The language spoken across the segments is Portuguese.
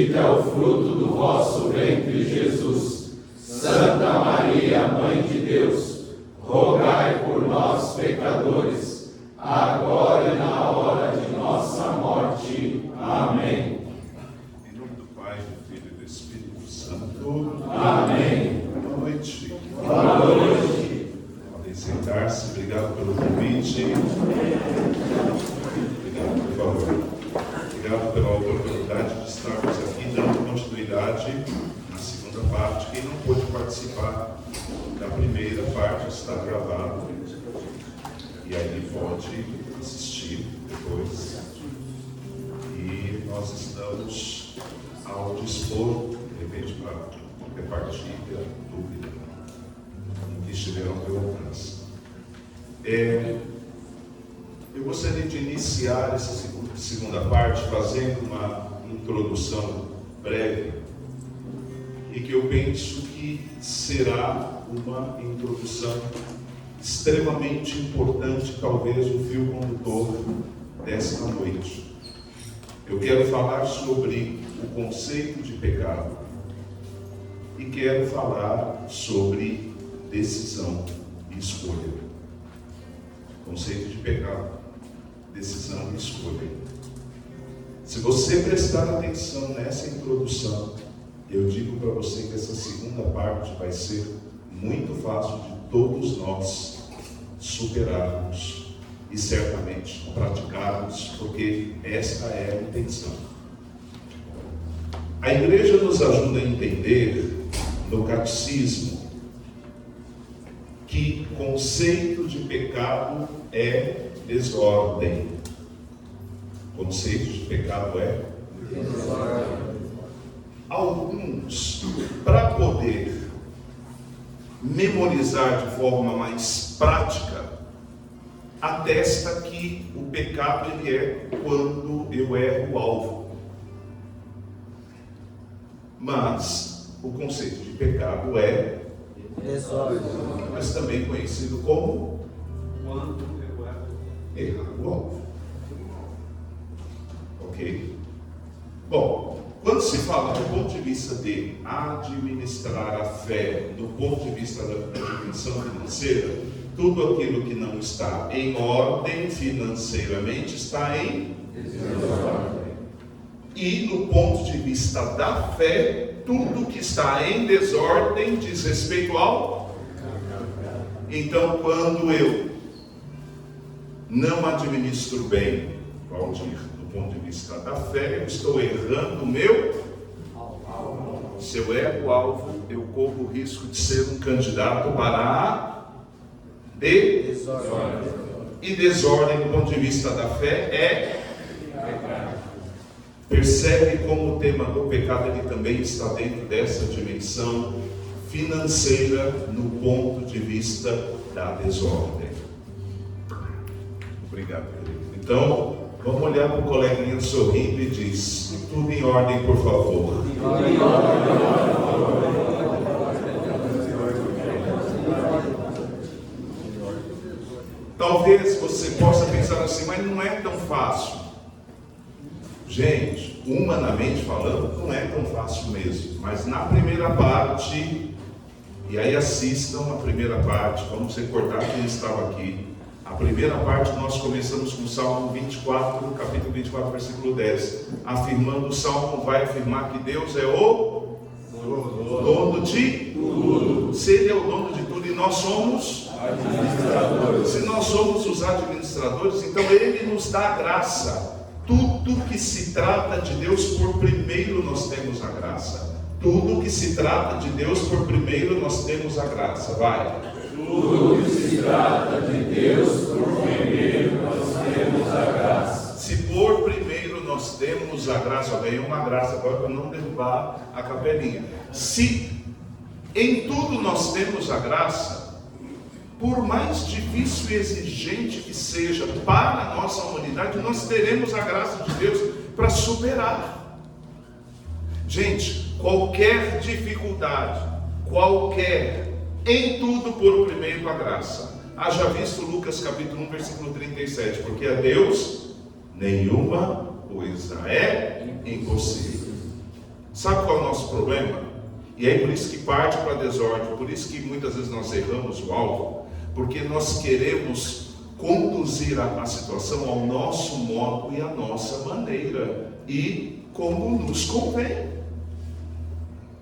Bendito é o fruto do vosso ventre, Jesus. Santa Maria, Mãe de Deus, rogai por nós, pecadores, agora e na hora de nossa morte. Amém. Em nome do Pai, do Filho e do Espírito Santo. Amém. Boa noite. Boa noite. Podem sentar-se. Obrigado pelo convite. Obrigado, por favor. Obrigado pela oportunidade de estarmos aqui dando continuidade na segunda parte. Quem não pôde participar da primeira parte está gravado. E aí pode assistir depois. E nós estamos ao dispor, de repente, para qualquer partilha, dúvida, no que estiver ao teu alcance. Eu gostaria de iniciar essa segunda parte fazendo uma introdução breve e que eu penso que será uma introdução extremamente importante, talvez o fio condutor desta noite. Eu quero falar sobre o conceito de pecado e quero falar sobre decisão e escolha. Conceito de pecado, decisão e escolha. Se você prestar atenção nessa introdução, eu digo para você que essa segunda parte vai ser muito fácil de todos nós superarmos e certamente praticarmos, porque esta é a intenção. A igreja nos ajuda a entender no catecismo que conceito de pecado é desordem. Conceito de pecado é desordem. Alguns, para poder memorizar de forma mais prática, atesta que o pecado ele é quando eu erro o alvo. Mas o conceito de pecado é desordem, mas também conhecido como quando eu errar o alvo. Ok? Bom, quando se fala do ponto de vista de administrar a fé, do ponto de vista da dimensão financeira, tudo aquilo que não está em ordem financeiramente está em desordem. E no ponto de vista da fé, tudo que está em desordem diz respeito ao. Então, quando eu não administro bem, Valdir, do ponto de vista da fé, eu estou errando o meu alvo. Se eu erro o alvo, eu corro o risco de ser um candidato para a desordem. E desordem, do ponto de vista da fé, é pecado. Percebe como o tema do pecado ele também está dentro dessa dimensão financeira no ponto de vista da desordem. Obrigado, querido. Então, vamos olhar para o coleguinha sorrindo e diz: tudo em ordem, por favor. Talvez você possa pensar assim, mas não é tão fácil. Gente, humanamente falando, não é tão fácil mesmo. Mas na primeira parte, e aí assistam a primeira parte, vamos recordar quem estava aqui. A primeira parte nós começamos com o Salmo 24, capítulo 24, versículo 10. Afirmando, o Salmo vai afirmar que Deus é o dono de tudo. Se Ele é o dono de tudo e nós somos administradores. Se nós somos os administradores, então Ele nos dá a graça. Tudo que se trata de Deus, por primeiro nós temos a graça. Tudo que se trata de Deus, por primeiro nós temos a graça. Vai. Tudo que se trata de Deus, por primeiro nós temos a graça. Se por primeiro nós temos a graça, ganhei uma graça agora para não derrubar a capelinha. Se em tudo nós temos a graça, por mais difícil e exigente que seja para a nossa humanidade, nós teremos a graça de Deus para superar. Gente, qualquer dificuldade, em tudo por primeiro a graça. Haja visto Lucas capítulo 1, versículo 37, porque a Deus nenhuma coisa é impossível. Sabe qual é o nosso problema? E aí por isso que parte para a desordem, por isso que muitas vezes nós erramos o alvo, porque nós queremos conduzir a situação ao nosso modo e à nossa maneira, e como nos convém.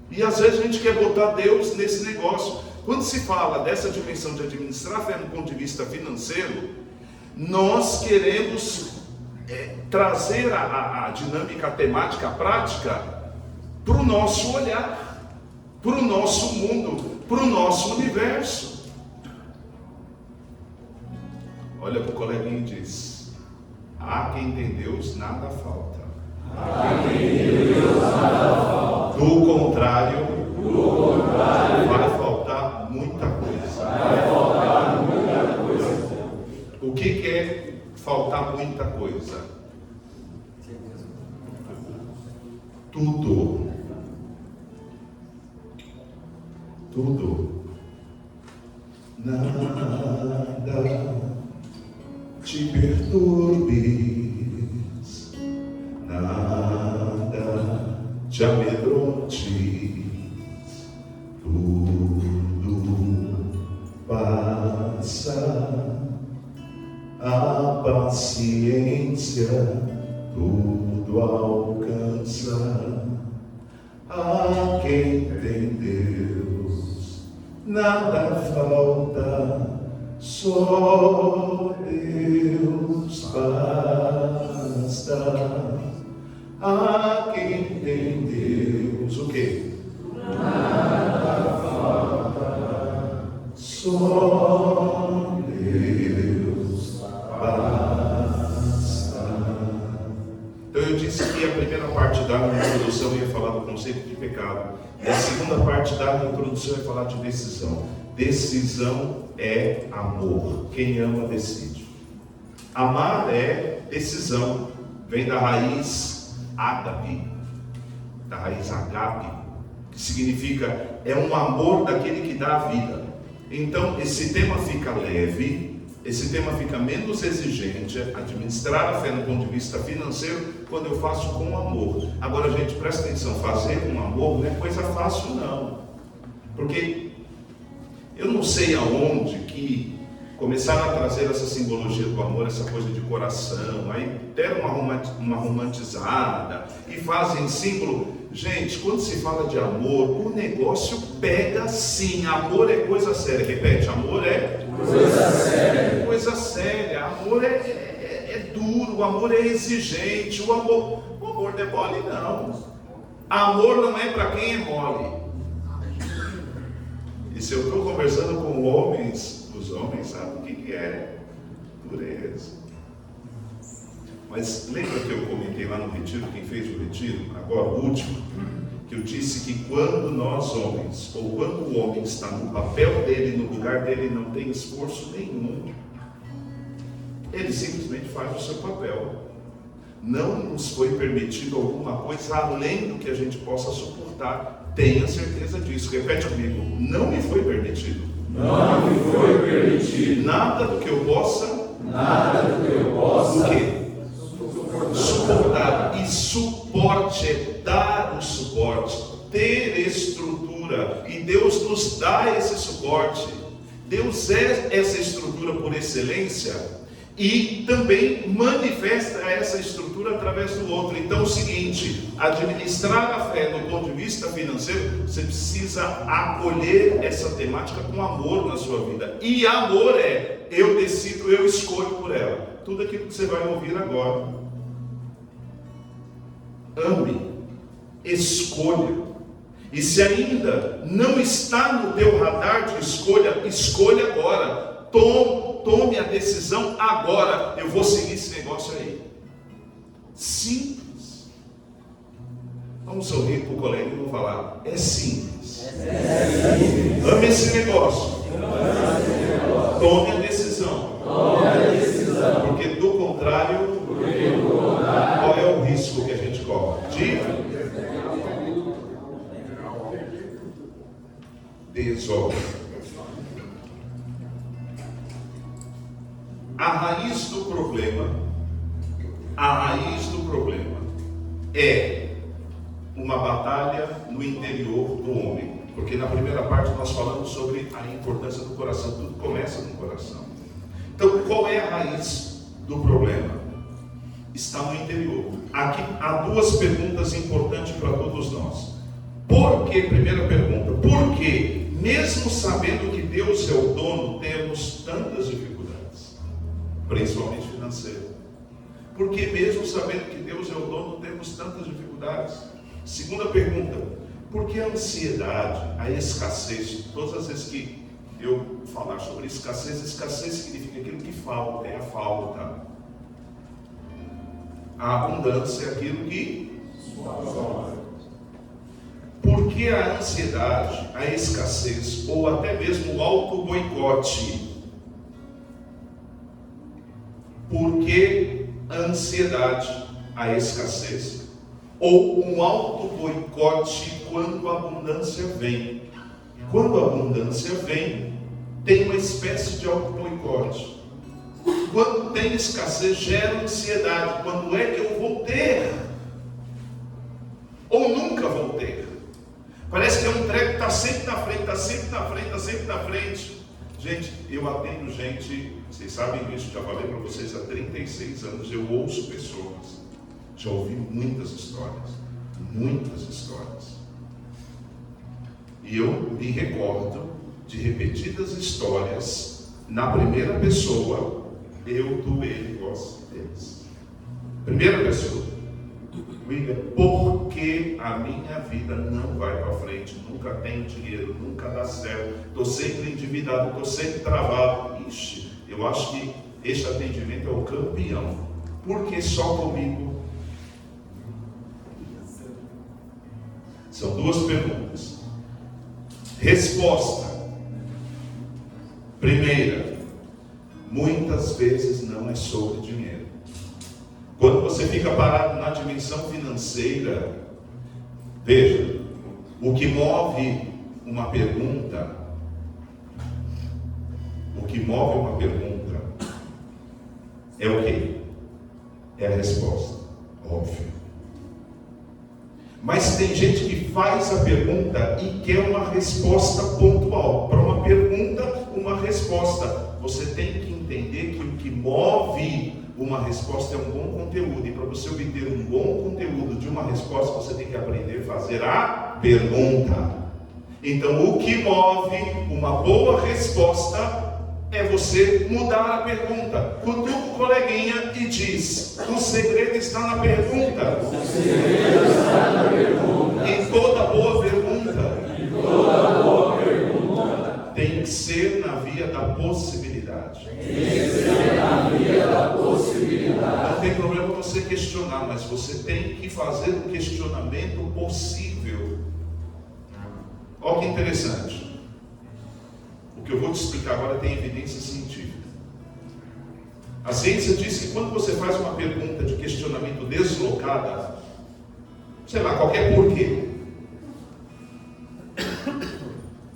E às vezes a gente quer botar Deus nesse negócio. Quando se fala dessa dimensão de administrar a fé no ponto de vista financeiro, nós queremos trazer a dinâmica, a temática, a prática para o nosso olhar, para o nosso mundo, para o nosso universo. Olha para o coleguinha e diz: a quem tem Deus nada falta. A quem tem Deus nada falta. Do contrário, vai faltar muita coisa. Vai faltar muita coisa. O que é faltar muita coisa? Tudo. Nada te perturbes, nada te amedrontes, tudo passa, a paciência tudo alcança. A quem tem Deus nada falta, só Deus basta. A quem tem Deus, o quê? Nada falta, só Deus basta. Então eu disse que a primeira parte da introdução ia falar do conceito de pecado, e a segunda parte da introdução ia falar de decisão. Decisão é amor. Quem ama decide. Amar é decisão. Vem da raiz ágape, da raiz agape, que significa é um amor daquele que dá a vida. Então esse tema fica leve, esse tema fica menos exigente. Administrar a fé no ponto de vista financeiro, quando eu faço com amor. Agora, gente, presta atenção, fazer com amor não é coisa fácil não, porque eu não sei aonde que começaram a trazer essa simbologia do amor, essa coisa de coração, aí deram uma romantizada e fazem símbolo. Gente, quando se fala de amor, o negócio pega sim. Amor é coisa séria. Repete, amor é coisa séria. Coisa séria. Amor é duro, o amor é exigente. O amor não é mole não. Amor não é para quem é mole. E se eu estou conversando com homens, os homens sabem o que é dureza. Mas lembra que eu comentei lá no retiro, quem fez o retiro, agora o último, que eu disse que quando nós homens, ou quando o homem está no papel dele, no lugar dele, não tem esforço nenhum, ele simplesmente faz o seu papel. Não nos foi permitido alguma coisa além do que a gente possa suportar. Tenha certeza disso. Repete comigo: não me foi permitido. Não me foi permitido. Nada do que eu possa. O quê? Suportar. E suporte é dar o suporte, ter estrutura. E Deus nos dá esse suporte. Deus é essa estrutura por excelência e também manifesta essa estrutura através do outro. Então é o seguinte: administrar a fé do ponto de vista financeiro, você precisa acolher essa temática com amor na sua vida. E amor é: eu decido, eu escolho por ela. Tudo aquilo que você vai ouvir agora. Ame, escolha. E se ainda não está no teu radar de escolha, escolha agora. Tome a decisão agora. Eu vou seguir esse negócio aí. Simples. Vamos sorrir para o colega e vou falar: é simples. Ame esse negócio. Tome a decisão. Porque do contrário, qual é o risco que a gente corre? De desordem. A raiz do problema é uma batalha no interior do homem. Porque na primeira parte nós falamos sobre a importância do coração. Tudo começa no coração. Então, qual é a raiz do problema? Está no interior. Aqui há duas perguntas importantes para todos nós. Por que? Primeira pergunta. Por que, mesmo sabendo que Deus é o dono, temos tantas dificuldades? Principalmente financeiras. Por que, mesmo sabendo que Deus é o dono, temos tantas dificuldades? Segunda pergunta. Por que a ansiedade, a escassez? Todas as vezes que eu falar sobre escassez, escassez significa aquilo que falta, é a falta. A abundância é aquilo que... Por que a ansiedade, a escassez, ou até mesmo o auto-boicote? Por que a ansiedade, a escassez, ou um auto-boicote quando a abundância vem? Quando a abundância vem, tem uma espécie de auto-boicote. Quando tem escassez, gera ansiedade. Quando é que eu vou ter? Ou nunca vou ter? Parece que é um treco que está sempre na frente, está sempre na frente, está sempre na frente. Gente, eu atendo gente, vocês sabem disso, já falei para vocês há 36 anos, eu ouço pessoas. Já ouvi muitas histórias. E eu me recordo de repetidas histórias, na primeira pessoa, eu, tu, ele, vós, eles. Primeira pessoa. William, por que a minha vida não vai para frente? Nunca tenho dinheiro, nunca dá certo, estou sempre endividado, estou sempre travado. Ixi, eu acho que este atendimento é o campeão. Por que só comigo? São duas perguntas. Resposta. Primeira, muitas vezes não é sobre dinheiro. Quando você fica parado na dimensão financeira, veja, o que move uma pergunta, é o quê? É a resposta, óbvio. Mas tem gente que faz a pergunta e quer uma resposta pontual. Para uma pergunta, uma resposta. Você tem que entender que o que move uma resposta é um bom conteúdo. E para você obter um bom conteúdo de uma resposta, você tem que aprender a fazer a pergunta. Então, o que move uma boa resposta é você mudar a pergunta. Cutuca o coleguinha e diz: o segredo está na pergunta. O segredo está na pergunta. Em toda boa pergunta. Toda boa pergunta tem que ser na via da possibilidade. Tem que ser na via da possibilidade. Não tem problema você questionar, mas você tem que fazer um questionamento possível. Olha que interessante. O que eu vou te explicar agora tem evidência científica. A ciência diz que quando você faz uma pergunta de questionamento deslocada, sei lá, qualquer porquê.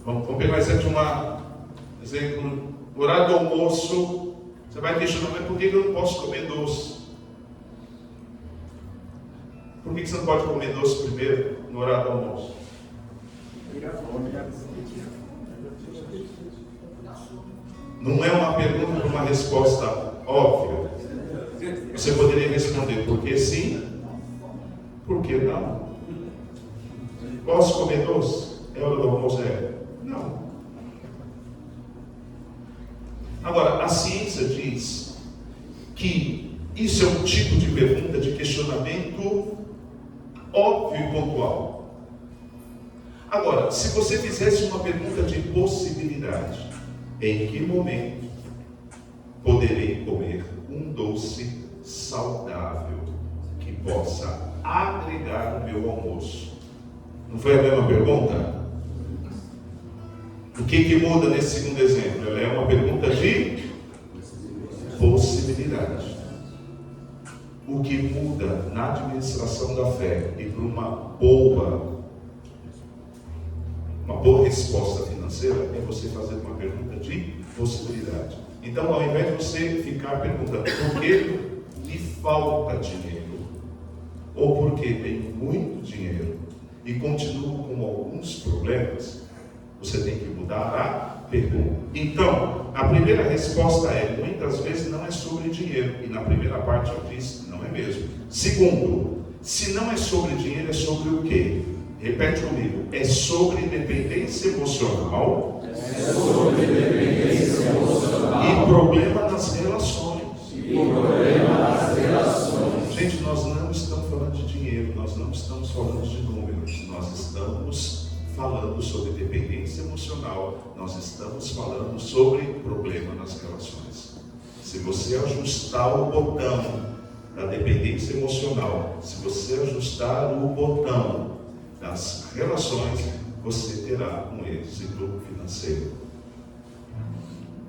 Vamos pegar exemplo, horário do almoço, você vai questionar, mas por que eu não posso comer doce? Por que você não pode comer doce primeiro, no horário do almoço? Não é uma pergunta para uma resposta óbvia. Você poderia responder por que sim, por que não. Posso comer doce? É hora do almoço? Não. Agora, a ciência diz que isso é um tipo de pergunta, de questionamento óbvio e pontual. Agora, se você fizesse uma pergunta de possibilidade, em que momento poderei comer um doce saudável que possa agregar no meu almoço? Não foi a mesma pergunta? O que muda nesse segundo exemplo? Ela é uma pergunta de possibilidade. O que muda na administração da fé e para uma boa resposta financeira é você fazer uma pergunta de possibilidade. Então, ao invés de você ficar perguntando por que lhe falta dinheiro, ou porque tem muito dinheiro, e continuo com alguns problemas, você tem que mudar a pergunta. Então, a primeira resposta é: muitas vezes não é sobre dinheiro. E na primeira parte eu disse, não é mesmo. Segundo, se não é sobre dinheiro, é sobre o quê? Repete comigo. É sobre dependência emocional. É sobre dependência emocional. E problema nas relações. E problema nas relações. Gente, nós não estamos falando de dinheiro, nós não estamos falando de números, nós estamos falando sobre dependência emocional, nós estamos falando sobre problema nas relações. Se você ajustar o botão da dependência emocional, se você ajustar o botão das relações, você terá um êxito financeiro.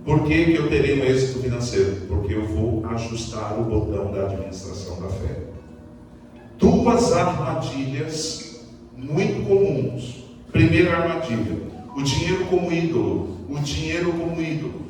Por que eu terei um êxito financeiro? Porque eu vou ajustar o botão da administração da fé. Duas armadilhas muito comuns. Primeira armadilha: o dinheiro como ídolo. O dinheiro como ídolo.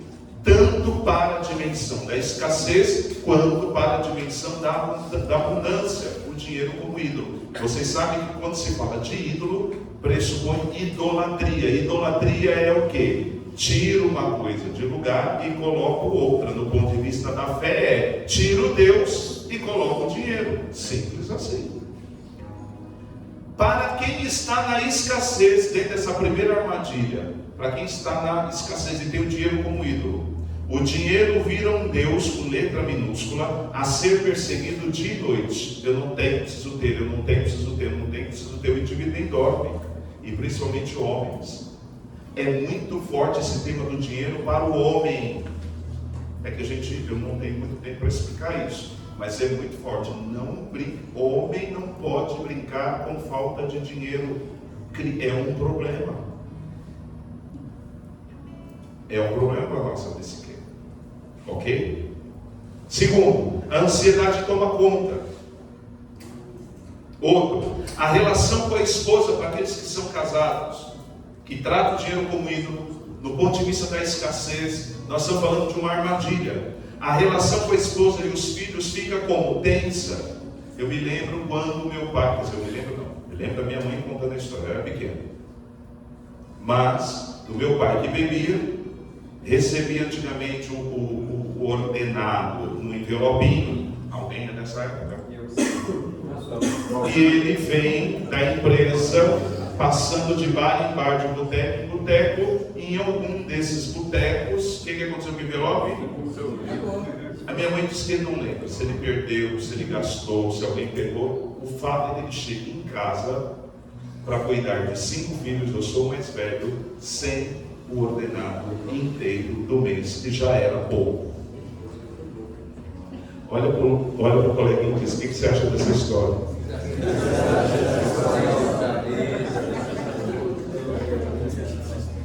Tanto para a dimensão da escassez, quanto para a dimensão da abundância. O dinheiro como ídolo. Vocês sabem que quando se fala de ídolo, pressupõe idolatria. Idolatria é o quê? Tiro uma coisa de lugar e coloco outra. No ponto de vista da fé é: tiro Deus e coloco o dinheiro. Simples assim. Para quem está na escassez, dentro dessa primeira armadilha, para quem está na escassez e tem o dinheiro como ídolo, o dinheiro vira um Deus com letra minúscula a ser perseguido dia e noite. Eu não tenho, preciso ter, eu não tenho, preciso ter, eu não tenho, preciso ter. O indivíduo nem dorme, e principalmente homens. É muito forte esse tema do dinheiro para o homem. É que eu não tenho muito tempo para explicar isso, mas é muito forte. Homem não pode brincar com falta de dinheiro. É um problema. É um problema para a nossa psique. Ok? Segundo, a ansiedade toma conta. Outro, a relação com a esposa, para aqueles que são casados, que trata o dinheiro como ídolo, no ponto de vista da escassez, nós estamos falando de uma armadilha. A relação com a esposa e os filhos fica como? Tensa. Eu me lembro quando meu pai, me lembro da minha mãe contando a história, eu era pequeno. Mas, do meu pai que bebia, recebia antigamente o ordenado no envelopinho. Alguém é dessa época? E ele vem da empresa, passando de bar em bar, de boteco em boteco. Em algum desses botecos, o que aconteceu com o envelope? A minha mãe disse que ele não lembra se ele perdeu, se ele gastou, se alguém pegou. O fato é que ele chega em casa para cuidar de 5 filhos, eu sou o mais velho, sem o ordenado inteiro do mês, que já era pouco. Olha para o coleguinha e diz: o que você acha dessa história?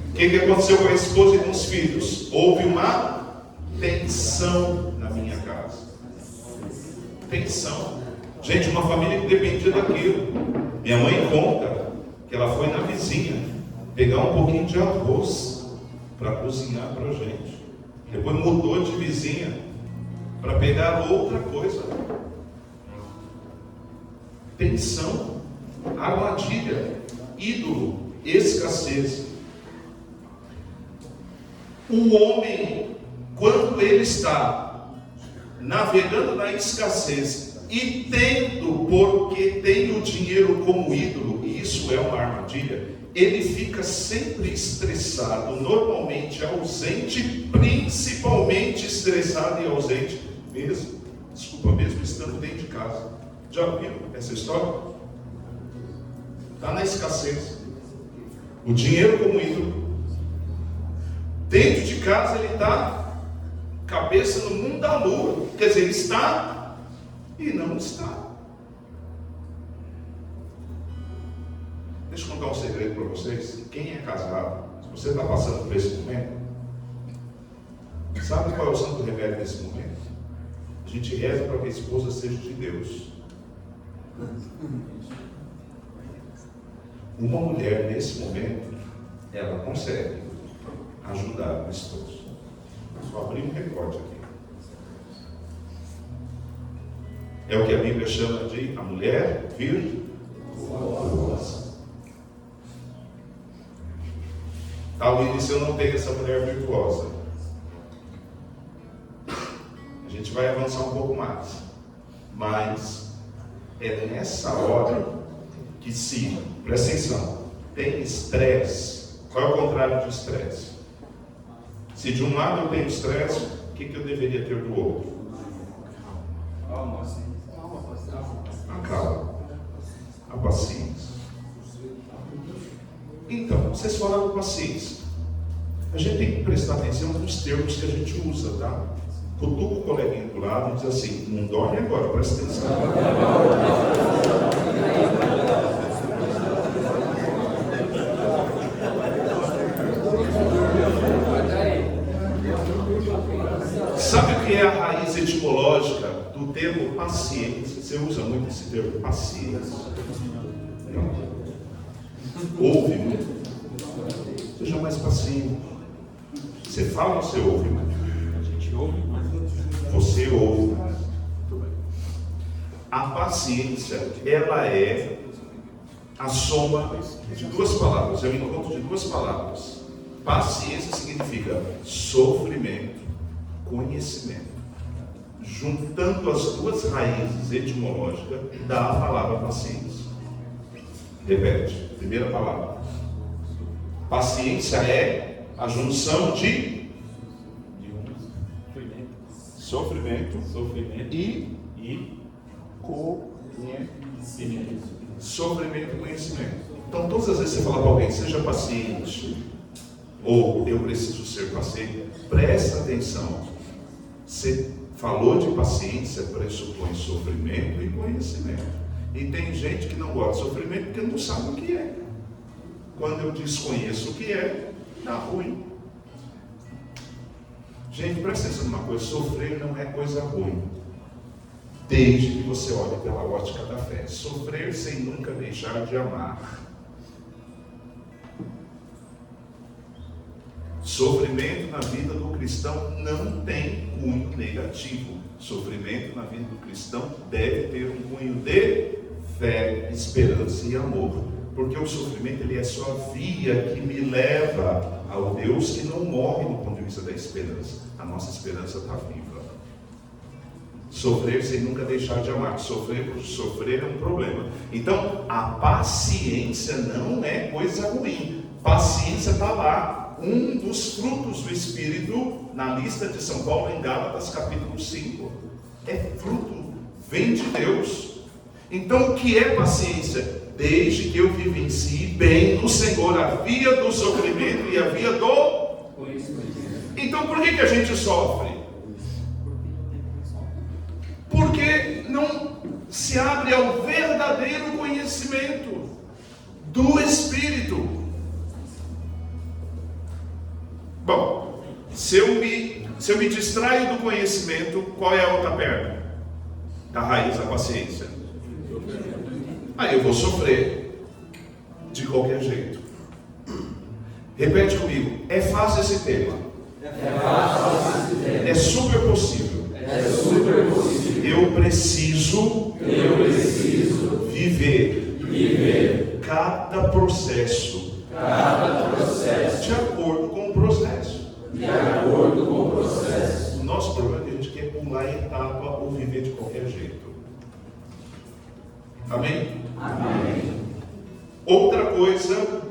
O que aconteceu com a esposa e com os filhos? Houve uma tensão na minha casa. Tensão. Gente, uma família que dependia daquilo. Minha mãe conta que ela foi na vizinha pegar um pouquinho de arroz para cozinhar para a gente. Depois mudou de vizinha para pegar outra coisa. Tensão, armadilha, ídolo, escassez. O homem, quando ele está navegando na escassez e tendo, porque tem o dinheiro como ídolo, e isso é uma armadilha, ele fica sempre estressado, normalmente ausente, principalmente estressado e ausente, mesmo estando dentro de casa. Já viram essa história? Está na escassez. O dinheiro como ídolo. Dentro de casa ele está cabeça no mundo da lua. Quer dizer, ele está e não está. Deixa eu contar um segredo para vocês. Quem é casado, se você está passando por esse momento, sabe qual é o santo remédio nesse momento? A gente reza para que a esposa seja de Deus. Uma mulher nesse momento, ela consegue ajudar o esposo. Só abrir um recorte aqui. É o que a Bíblia chama de a mulher virtuosa. se eu não tenho essa mulher virtuosa? A gente vai avançar um pouco mais. Mas é nessa hora que, se, presta atenção, tem estresse. Qual é o contrário de estresse? Se de um lado eu tenho estresse, o que eu deveria ter do outro? A calma, a paciência. Então, vocês falaram paciência. A gente tem que prestar atenção nos termos que a gente usa, tá? Cutuca o coleguinha do lado e diz assim: não dorme agora, presta atenção. Sabe o que é a raiz etimológica do termo paciência? Você usa muito esse termo, paciência? Não. Ouve muito. Seja mais paciente. Você fala ou você ouve muito? A gente ouve, mas você ouve. Muito bem. A paciência, ela é a soma de duas palavras. É o encontro de duas palavras. Paciência significa sofrimento, conhecimento. Juntando as duas raízes etimológicas, dá a palavra paciência. Repete, primeira palavra. Paciência é a junção de sofrimento e conhecimento. Sofrimento e conhecimento. Então, todas as vezes que você fala para alguém, seja paciente, ou eu preciso ser paciente, presta atenção. Você falou de paciência, pressupõe sofrimento e conhecimento. E tem gente que não gosta de sofrimento porque não sabe o que é. Quando eu desconheço o que é, dá ruim. Gente, presta atenção numa coisa: sofrer não é coisa ruim, desde que você olhe pela ótica da fé. Sofrer sem nunca deixar de amar. Sofrimento na vida do cristão não tem cunho negativo. Sofrimento na vida do cristão deve ter um cunho de fé, esperança e amor. Porque o sofrimento, ele é só a via que me leva ao Deus que não morre do ponto de vista da esperança. A nossa esperança está viva. Sofrer sem nunca deixar de amar. Sofrer é um problema. Então, a paciência não é coisa ruim. Paciência está lá. Um dos frutos do Espírito, na lista de São Paulo, em Gálatas, capítulo 5. É fruto, vem de Deus. Então, o que é paciência? Desde que eu vivencie bem no Senhor a via do sofrimento e a via do conhecimento. Então, por que a gente sofre? Porque não se abre ao verdadeiro conhecimento do Espírito. Bom, se eu me distraio do conhecimento, qual é a outra perna da raiz da paciência? Aí eu vou sofrer de qualquer jeito. Repete comigo: é fácil esse tema. É super possível. Eu preciso viver cada processo de acordo com o processo. O nosso problema é que a gente quer pular a etapa ou viver de qualquer jeito. Amém? Amém. Outra coisa,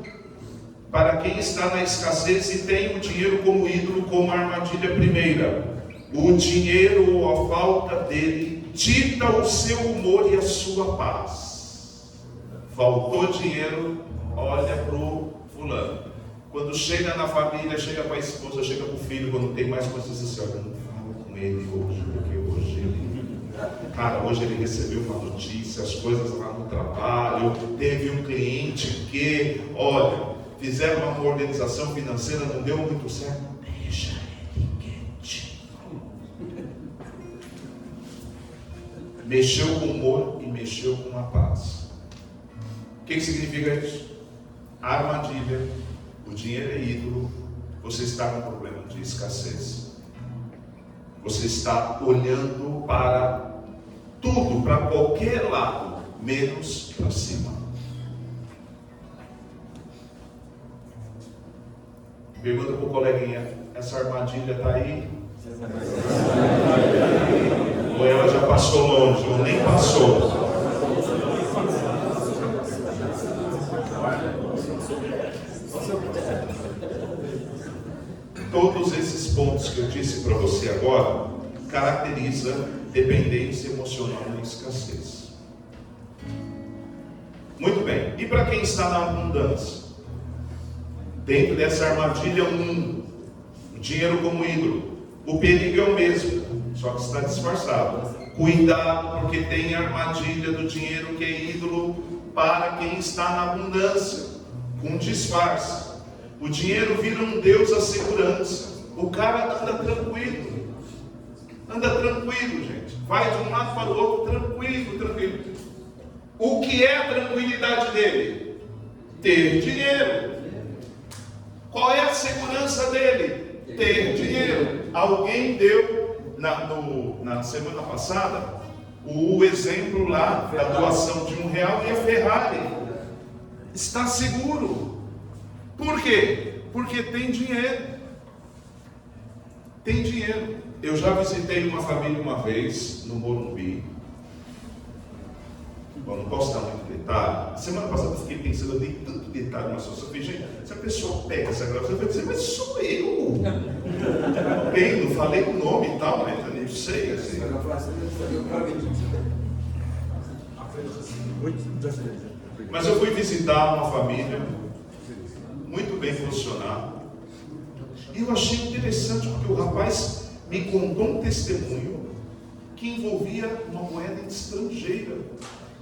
para quem está na escassez e tem o dinheiro como ídolo, como a armadilha primeira. O dinheiro ou a falta dele dita o seu humor e a sua paz. Faltou dinheiro, olha para o fulano. Quando chega na família, chega para a esposa, chega para o filho, quando tem mais coisas, assim: olha, não fala com ele hoje, porque hoje ele recebeu uma notícia, as coisas lá no trabalho, teve um cliente que, olha, fizeram uma organização financeira, não deu muito certo. Deixa ele quietinho. Mexeu com o humor e mexeu com a paz. O que significa isso? A armadilha, o dinheiro é ídolo, você está com problema de escassez. Você está olhando para tudo, para qualquer lado, menos para cima. Pergunta para o coleguinha: essa armadilha está aí? Ou ela já passou longe, ou nem passou? Todos esses pontos que eu disse para você agora caracteriza dependência emocional e escassez. Muito bem. E para quem está na abundância? Dentro dessa armadilha, o dinheiro como ídolo. O perigo é o mesmo, só que está disfarçado. Cuidado, porque tem a armadilha do dinheiro que é ídolo para quem está na abundância, com disfarce. O dinheiro vira um Deus à segurança. O cara anda tranquilo. Anda tranquilo, gente. Vai de um lado para o outro, tranquilo. O que é a tranquilidade dele? Ter dinheiro. Qual é a segurança dele? Ter dinheiro. Alguém deu na semana passada o exemplo lá da doação de R$1 e a Ferrari. Está seguro. Por quê? Porque tem dinheiro. Tem dinheiro. Eu já visitei uma família uma vez no Morumbi. Bom, não posso dar muito detalhe. Semana passada eu fiquei pensando, eu dei tanto detalhe na situação. Eu falei, gente, se a pessoa pega essa gravação, vai dizer, mas sou eu. Bem, não falei o nome e tal, mas eu nem sei assim. Mas eu fui visitar uma família muito bem funcionada. E eu achei interessante porque o rapaz me contou um testemunho que envolvia uma moeda estrangeira.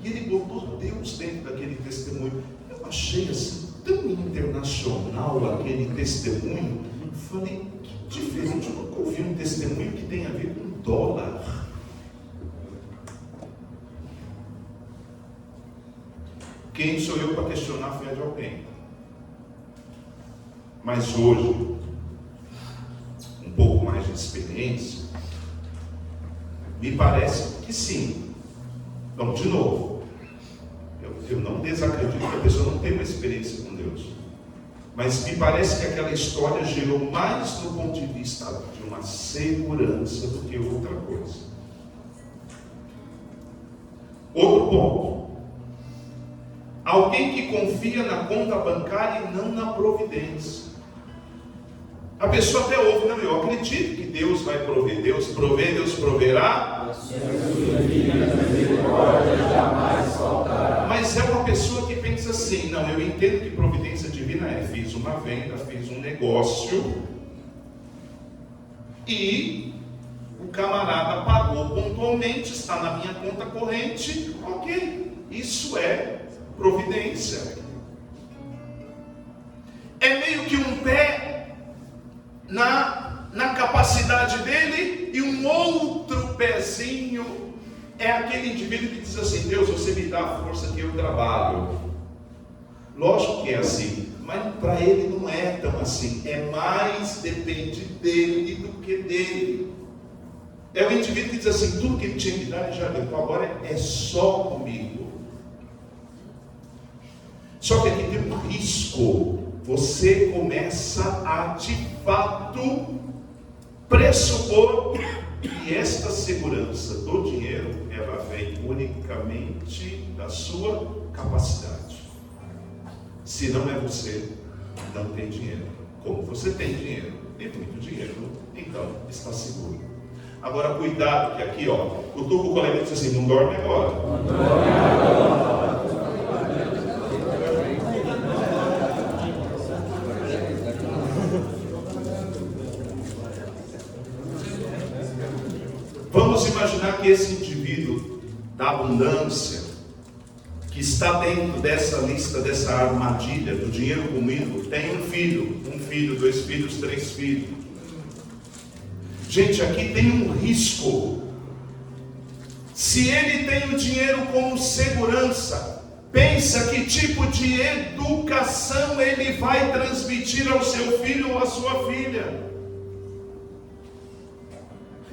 E ele botou Deus dentro daquele testemunho. Eu achei assim tão internacional aquele testemunho. Eu falei, que diferente, eu nunca ouvi um testemunho que tem a ver com dólar. Quem sou eu para questionar a fé de alguém? Mas hoje, um pouco mais de experiência, me parece que sim. Então, de novo, eu não desacredito que a pessoa não tem uma experiência com Deus. Mas me parece que aquela história gerou mais do ponto de vista de uma segurança do que outra coisa. Outro ponto. Alguém que confia na conta bancária e não na providência. A pessoa até ouve, não, eu acredito que Deus vai prover. Deus provê, Deus proverá. Mas é uma pessoa que pensa assim, não, eu entendo que providência divina é, fiz uma venda, fiz um negócio e o camarada pagou pontualmente, está na minha conta corrente, ok, isso é providência. É meio que um pé na capacidade dele e um outro pezinho é aquele indivíduo que diz assim, Deus, você me dá a força que eu trabalho. Lógico que é assim, mas para ele não é tão assim, é mais depende dele do que dele. É o indivíduo que diz assim, tudo que ele tinha que dar ele já deu, então agora é só comigo. Só que aqui tem um risco. Você começa a, de fato, pressupor que esta segurança do dinheiro, ela vem unicamente da sua capacidade. Se não é você, não tem dinheiro. Como você tem dinheiro, e muito dinheiro, então está seguro. Agora, cuidado, que aqui, ó, o colega diz assim, não dorme agora. Não dorme agora. Vamos imaginar que esse indivíduo da abundância, que está dentro dessa lista, dessa armadilha do dinheiro como ídolo, tem um filho, 2 filhos, 3 filhos. Gente, aqui tem um risco. Se ele tem o dinheiro como segurança, pensa que tipo de educação ele vai transmitir ao seu filho ou à sua filha.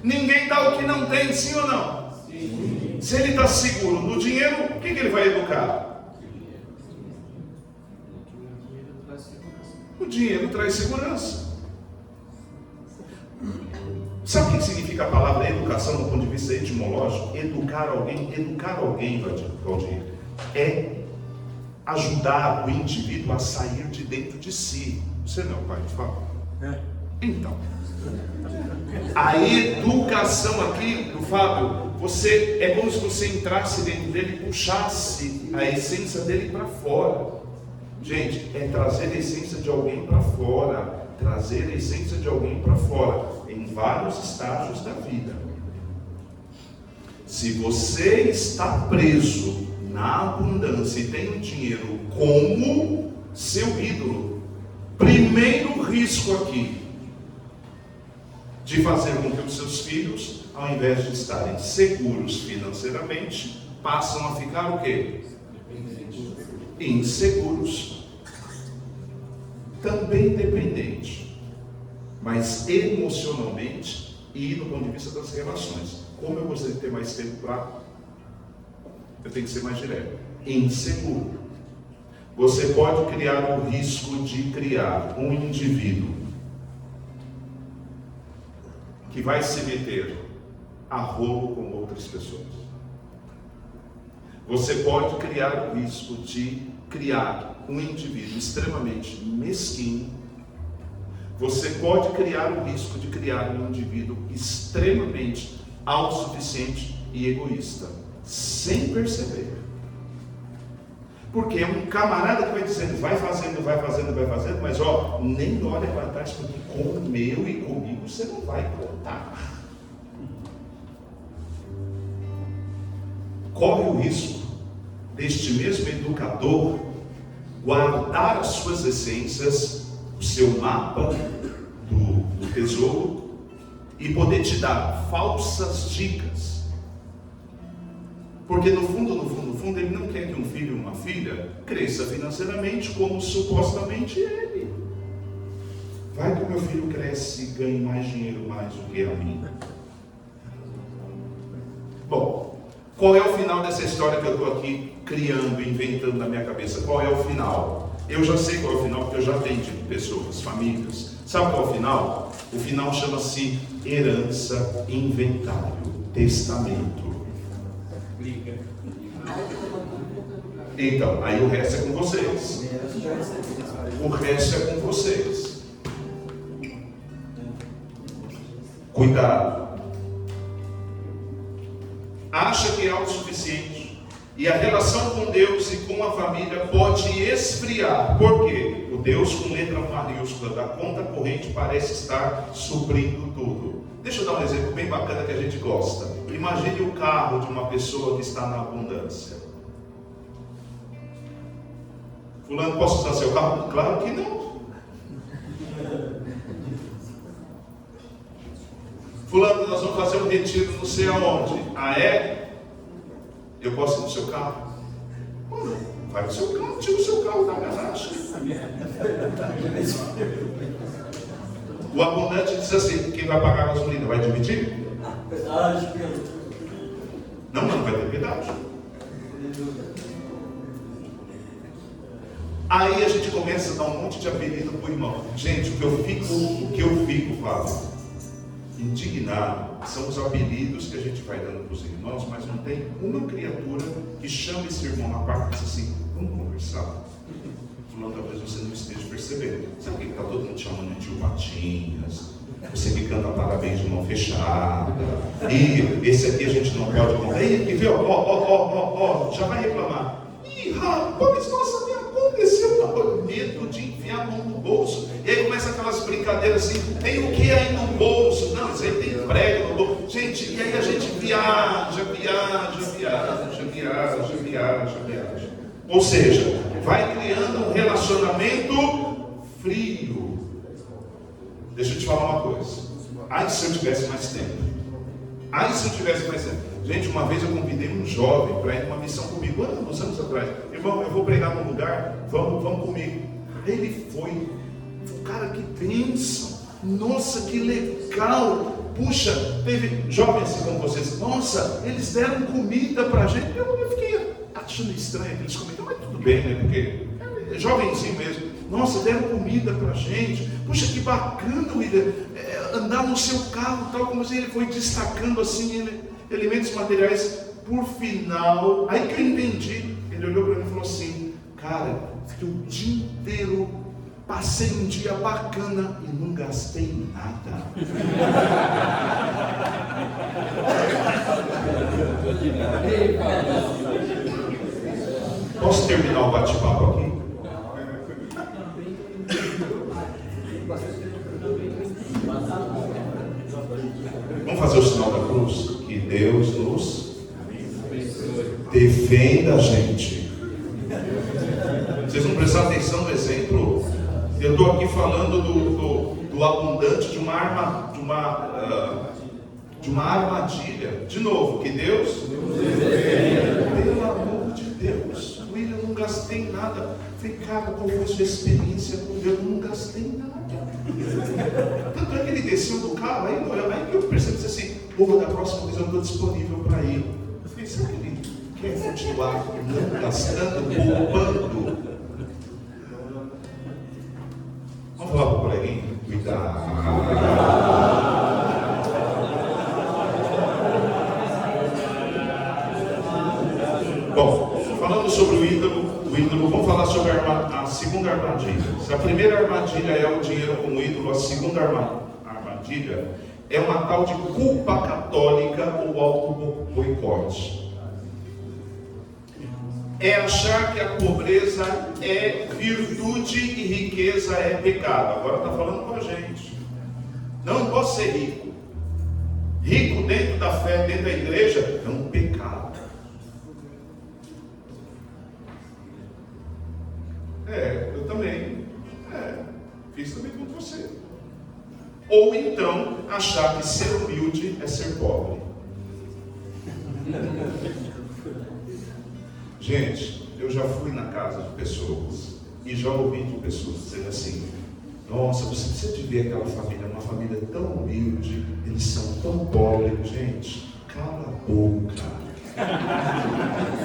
Ninguém dá o que não tem, sim ou não? Sim. Se ele está seguro no dinheiro, o que ele vai educar? O dinheiro traz segurança. Sabe o que significa a palavra educação do ponto de vista etimológico? Educar alguém, Valdir, é ajudar o indivíduo a sair de dentro de si. Você não é o pai de Fábio? Então, a educação aqui do Fábio, é como se você entrasse dentro dele e puxasse a essência dele para fora. Gente, é trazer a essência de alguém para fora. Trazer a essência de alguém para fora, em vários estágios da vida. Se você está preso na abundância e tem o dinheiro como seu ídolo, primeiro risco aqui de fazer com que os seus filhos, ao invés de estarem seguros financeiramente, passam a ficar o quê? Inseguros. Também dependente, mas emocionalmente e do ponto de vista das relações. Como eu gostaria de ter mais tempo para... Eu tenho que ser mais direto. Inseguro. Você pode criar o risco de criar um indivíduo que vai se meter a rolo com outras pessoas. Você pode criar o risco de criar um indivíduo extremamente mesquinho. Você pode criar o risco de criar um indivíduo extremamente autossuficiente e egoísta, sem perceber. Porque é um camarada que vai dizendo, vai fazendo, mas nem olha para trás, porque com o meu e comigo você não vai contar. Corre o risco deste mesmo educador guardar as suas essências, o seu mapa do tesouro, e poder te dar falsas dicas. Porque no fundo, ele não quer que um filho ou uma filha cresça financeiramente como supostamente ele. Vai que o meu filho cresce e ganhe mais dinheiro mais do que a mim. Bom, qual é o final dessa história que eu estou aqui criando, inventando na minha cabeça? Qual é o final? Eu já sei qual é o final, porque eu já atendi pessoas, famílias. Sabe qual é o final? O final chama-se herança, inventário, testamento. Então, aí o resto é com vocês. O resto é com vocês. Cuidado. Acha que é autossuficiente, e a relação com Deus e com a família pode esfriar. Por quê? O Deus com letra maiúscula da conta corrente parece estar suprindo tudo. Deixa eu dar um exemplo bem bacana que a gente gosta. Imagine o carro de uma pessoa que está na abundância. Fulano, posso usar seu carro? Claro que não. Fulano, nós vamos fazer um retiro não sei aonde. Ah, é? Eu posso ir no seu carro? Mano, vai no seu carro, tira o seu carro da garagem. O abundante diz assim: quem vai pagar a gasolina vai dividir? Não, mas não vai ter piedade. Aí a gente começa a dar um monte de apelido pro irmão. Gente, o que eu fico, Fábio, indignado, são os apelidos que a gente vai dando para os irmãos, mas não tem uma criatura que chame esse irmão na parte e diz assim: vamos conversar. Fulano, talvez você não esteja percebendo. Sabe por que está todo mundo chamando de tio Patinhas? Você que canta parabéns de mão fechada. E esse aqui a gente não pode contar. E vê, já vai reclamar. Ih, rapaz, nossa, me aconteceu. Eu estou com medo de enfiar a mão no bolso. E aí começa aquelas brincadeiras assim: tem o que aí no bolso? Não, isso aí tem prego no bolso. Gente, e aí a gente viaja. Ou seja, vai criando um relacionamento frio. Deixa eu te falar uma coisa. Ai, se eu tivesse mais tempo. Gente, uma vez eu convidei um jovem para ir numa missão comigo, uns anos atrás. Irmão, eu vou pregar num lugar, vamos comigo. Ele foi. Cara, que bênção. Nossa, que legal. Puxa, teve jovens assim como vocês. Nossa, eles deram comida para a gente. Eu fiquei achando estranho aqueles comentários, mas tudo bem, né? Porque jovenzinho mesmo, nossa, deram comida pra gente, puxa que bacana, William, andar no seu carro, tal, como assim, ele foi destacando assim, elementos materiais. Por final, aí que eu entendi, ele olhou para mim e falou assim: cara, fiquei o dia inteiro, passei um dia bacana e não gastei nada. Posso terminar o bate-papo aqui? Vamos fazer o sinal da cruz? Que Deus nos defenda a gente. Vocês não prestaram atenção no exemplo? Eu estou aqui falando do abundante de uma armadilha. De novo, que Deus nos defenda. Pelo amor de Deus, William, eu não gastei nada. Falei, cara, qual foi a sua experiência com Deus? Eu não gastei nada. Tanto é que ele desceu do carro, aí que eu percebi assim: pô, da próxima vez eu estou disponível para ir. Eu falei, será que ele quer continuar não gastando, poupando? Vamos falar para o coleguinha? Cuidado. Bom, falando sobre o ídolo, vamos falar sobre a segunda armadilha. Se a primeira armadilha é o dinheiro como ídolo, a segunda armadilha é uma tal de culpa católica ou auto-boicote. É achar que a pobreza é virtude e riqueza é pecado. Agora está falando com a gente. Não posso ser rico. Rico dentro da fé, dentro da igreja, é um pecado. Eu também. Fiz também com você. Ou então, achar que ser humilde é ser pobre. Gente, eu já fui na casa de pessoas e já ouvi de pessoas dizendo assim: nossa, você precisa de ver aquela família, uma família tão humilde, eles são tão pobres. Gente, cala a boca.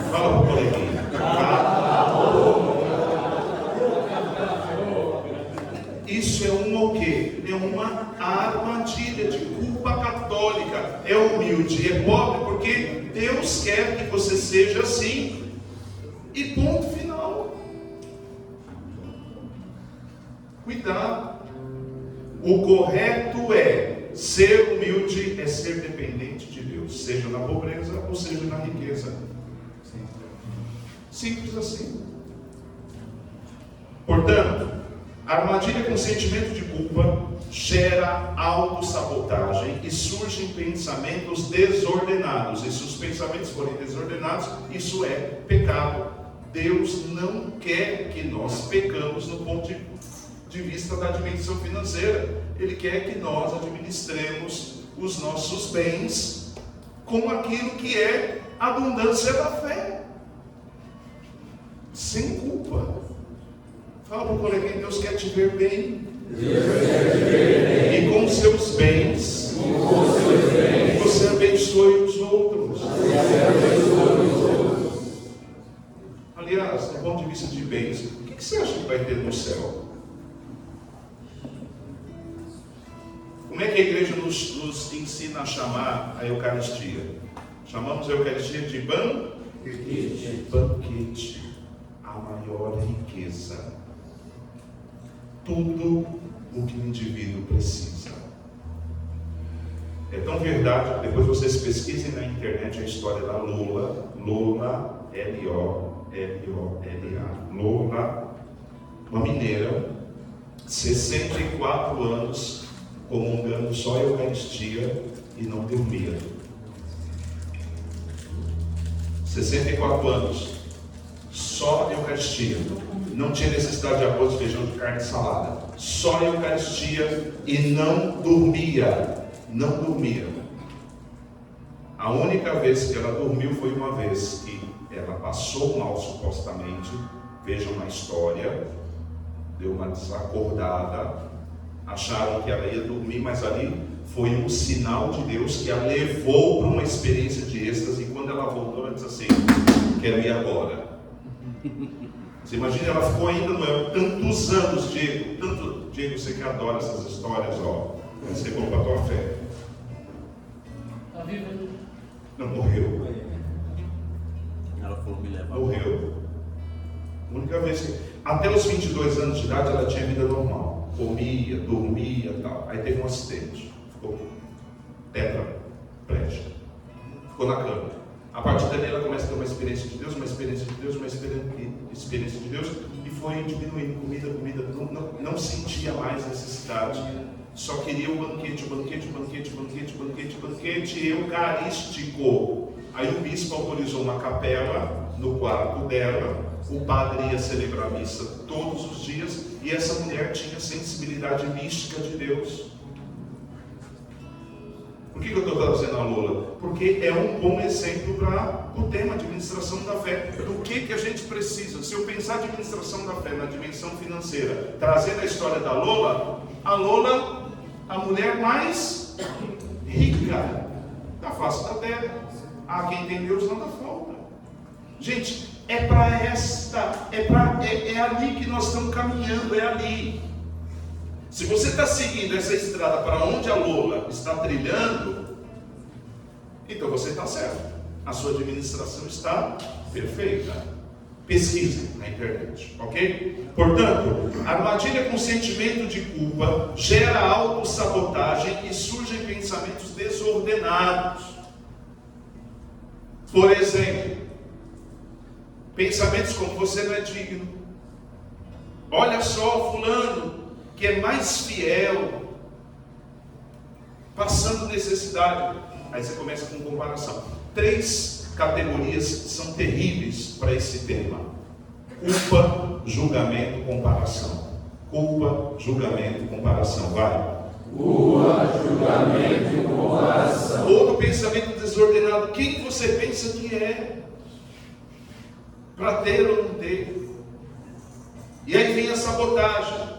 Fala para o coleguinha. Cala a boca. Isso é o quê? É uma armadilha de culpa católica. É humilde, é pobre porque Deus quer que você seja assim. E ponto final. Cuidado. O correto é ser humilde, é ser dependente de Deus, seja na pobreza ou seja na riqueza. Simples assim. Portanto, a armadilha com sentimento de culpa gera autossabotagem e surgem pensamentos desordenados. E se os pensamentos forem desordenados, isso é pecado. Deus não quer que nós pecamos no ponto de vista da dimensão financeira. Ele quer que nós administremos os nossos bens com aquilo que é a abundância da fé. Sem culpa. Fala para o coleguinha: Deus quer te ver bem. Deus quer te ver bem. E com seus bens, você abençoe os outros. Aliás, do ponto de vista de bens, o que você acha que vai ter no céu? Como é que a igreja nos ensina a chamar a Eucaristia? Chamamos a Eucaristia de banquete, a maior riqueza. Tudo o que o indivíduo precisa. É tão verdade, depois vocês pesquisem na internet a história da Lola, L-O-L-O-L-A, Lola, uma mineira, 64 anos, comungando só a Eucaristia e não dormia. 64 anos, só a Eucaristia. Não tinha necessidade de arroz, feijão, de carne e salada. Só a Eucaristia e não dormia. Não dormia. A única vez que ela dormiu foi uma vez que ela passou mal supostamente. Vejam na história. Deu uma desacordada. Acharam que ela ia dormir, mas ali foi um sinal de Deus que a levou para uma experiência de êxtase. E quando ela voltou, ela disse assim: quero ir agora. Você imagina, ela ficou ainda no El tantos anos, Diego, você que adora essas histórias, ó. Você comprou a tua fé. Está vivo ainda? Não, morreu. Ela falou me levar. Morreu. A única vez que. Até os 22 anos de idade ela tinha vida normal. Comia, dormia e tal. Aí teve um acidente. Ficou tetraplégica. Ficou na cama. A partir dali ela começa a ter uma experiência de Deus, uma experiência de Deus, uma experiência de Deus, e foi diminuindo comida. Não sentia mais necessidade. Só queria o banquete eucarístico. Aí o bispo autorizou uma capela no quarto dela, o padre ia celebrar a missa todos os dias, e essa mulher tinha sensibilidade mística de Deus. Por que eu estou trazendo a Lola? Porque é um bom exemplo para o tema de administração da fé. Do que a gente precisa? Se eu pensar a administração da fé na dimensão financeira, trazendo a história da Lola, a mulher mais rica da face da terra. A quem tem Deus nada falta. Gente, é ali que nós estamos caminhando, é ali. Se você está seguindo essa estrada para onde a Lola está trilhando, então você está certo. A sua administração está perfeita. Pesquise na internet, ok? Portanto, a armadilha com sentimento de culpa gera autossabotagem e surgem pensamentos desordenados. Por exemplo, pensamentos como você não é digno. Olha só fulano, que é mais fiel, passando necessidade. Aí você começa com comparação. 3 categorias são terríveis para esse tema: culpa, julgamento, comparação. Culpa, julgamento, comparação. Vai. Culpa, julgamento e comparação. Outro pensamento desordenado. Quem você pensa que é? Para ter ou não ter? E aí vem a sabotagem.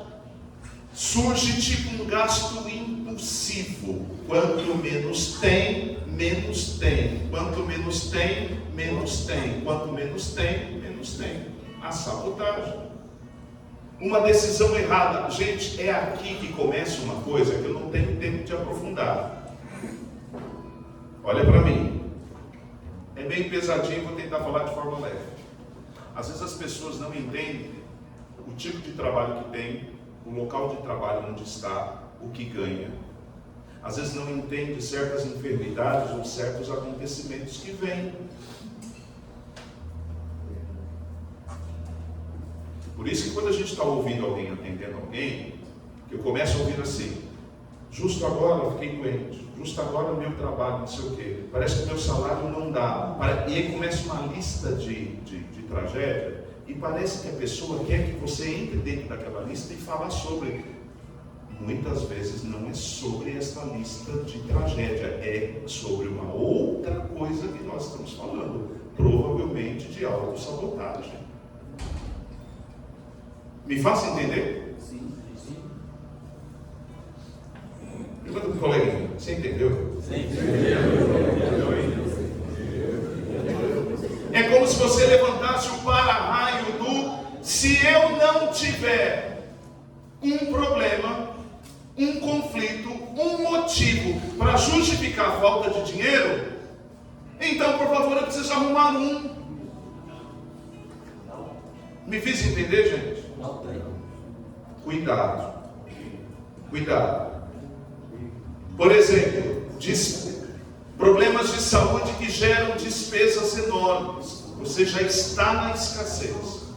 Surge tipo um gasto impulsivo. Quanto menos tem, menos tem. Quanto menos tem, menos tem. Quanto menos tem, menos tem. A sabotagem. Uma decisão errada. Gente, é aqui que começa uma coisa que eu não tenho tempo de aprofundar. Olha para mim. É meio pesadinho, vou tentar falar de forma leve. Às vezes as pessoas não entendem o tipo de trabalho que tem, o local de trabalho onde está, o que ganha. Às vezes não entendem certas enfermidades ou certos acontecimentos que vêm. Por isso que quando a gente está ouvindo alguém, atendendo alguém, que eu começo a ouvir assim: justo agora eu fiquei doente, justo agora o meu trabalho, não sei o quê, parece que o meu salário não dá. E aí começa uma lista de tragédia, e parece que a pessoa quer que você entre dentro daquela lista e fale sobre. Muitas vezes não é sobre essa lista de tragédia, é sobre uma outra coisa que nós estamos falando, provavelmente de autossabotagem. Me faça entender? Sim. Pergunta para o coleguinha, você entendeu? Sim. É como se você levantasse o para-raio do: se eu não tiver um problema, um conflito, um motivo para justificar a falta de dinheiro, então, por favor, eu preciso arrumar um. Me fiz entender, gente? Não tem. Cuidado. Por exemplo, problemas de saúde que geram despesas enormes. Você já está na escassez.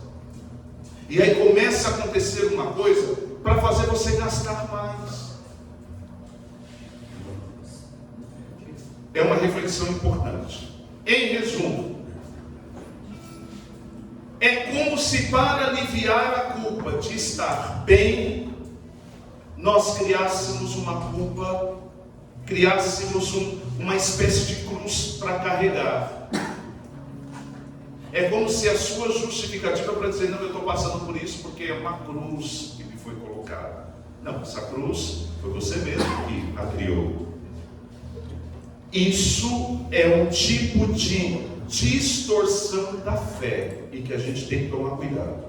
E aí começa a acontecer uma coisa para fazer você gastar mais. É uma reflexão importante. Em resumo, é como se para aliviar a culpa de estar bem, nós criássemos uma culpa, criássemos uma espécie de cruz para carregar. É como se a sua justificativa para dizer: não, eu estou passando por isso porque é uma cruz que me foi colocada. Não, essa cruz foi você mesmo que a criou. Isso é um tipo de distorção da fé e que a gente tem que tomar cuidado.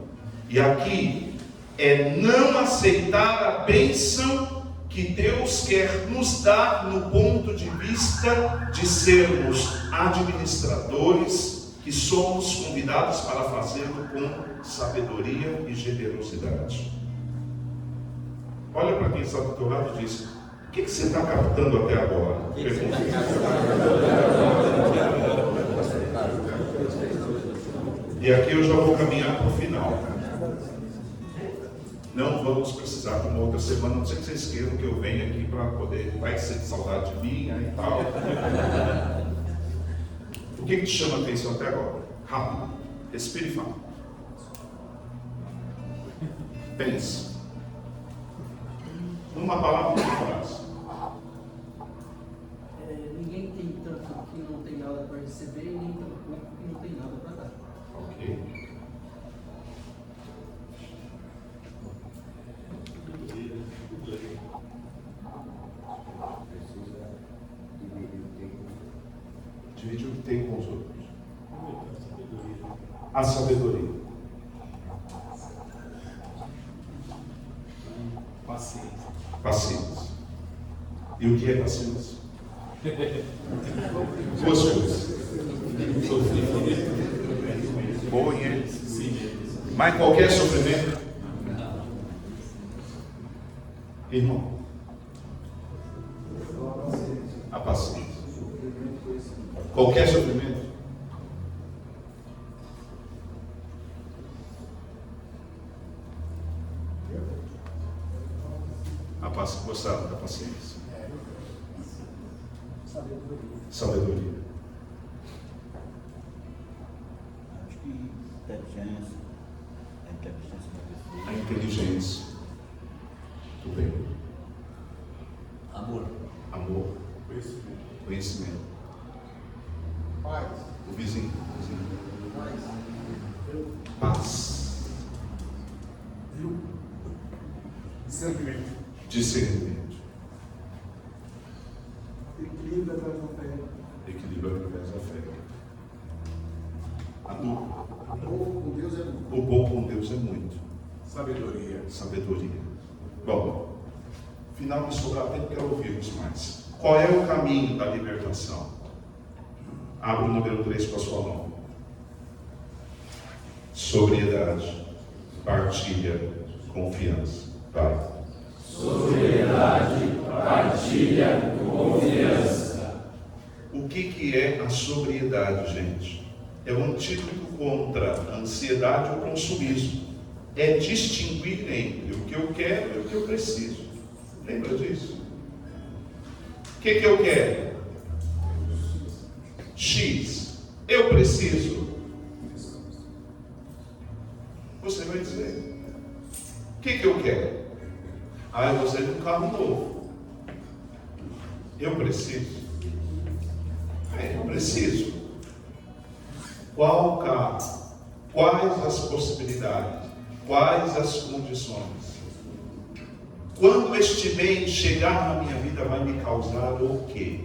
E aqui é não aceitar a bênção que Deus quer nos dar no ponto de vista de sermos administradores, que somos convidados para fazê-lo com sabedoria e generosidade. Olha para quem está do teu lado e diz: o que você está captando até agora? E aqui eu já vou caminhar para o final. Não vamos precisar de uma outra semana, não sei que vocês queiram que eu venha aqui para poder, vai ser de saudade de mim e tal. O que te chama a atenção até agora? Rápido, respire e fala. Pense. Uma palavra, uma frase. Ninguém tem tanto que não tem nada para receber, e nem tão pouco que não tem nada para dar. Ok. Divide o que tem com os outros. A sabedoria. Paciência. E o que é paciência? Duas coisas. Bom, mas qualquer sofrimento, irmão, a paciência. Qualquer sofrimento, gostaram da paciência? Sabedoria. Acho que inteligência, A inteligência. Muito bem. amor. Amor. Conhecimento. Paz. O vizinho. Paz. Paz. Discernimento. Discernimento. Equilíbrio através da fé. Equilíbrio através da fé. A dor. O povo com Deus é muito. O bom com Deus é muito. Sabedoria. Sabedoria. Bom, final me sobrar tempo, quero ouvirmos mais. Qual é o caminho da libertação? Abra o número 3 com a sua mão. Sobriedade, partilha, confiança. Vai. Sobriedade, partilha, confiança. O que é a sobriedade, gente? É um antídoto contra a ansiedade ou consumismo. É distinguir entre o que eu quero e o que eu preciso. Lembra disso? O que eu quero? X. Eu preciso. Você vai dizer: o que eu quero? Eu gostaria de um carro novo. Eu preciso. Eu preciso. Qual carro? Quais as possibilidades? Quais as condições? Quando este bem chegar na minha vida, vai me causar o quê?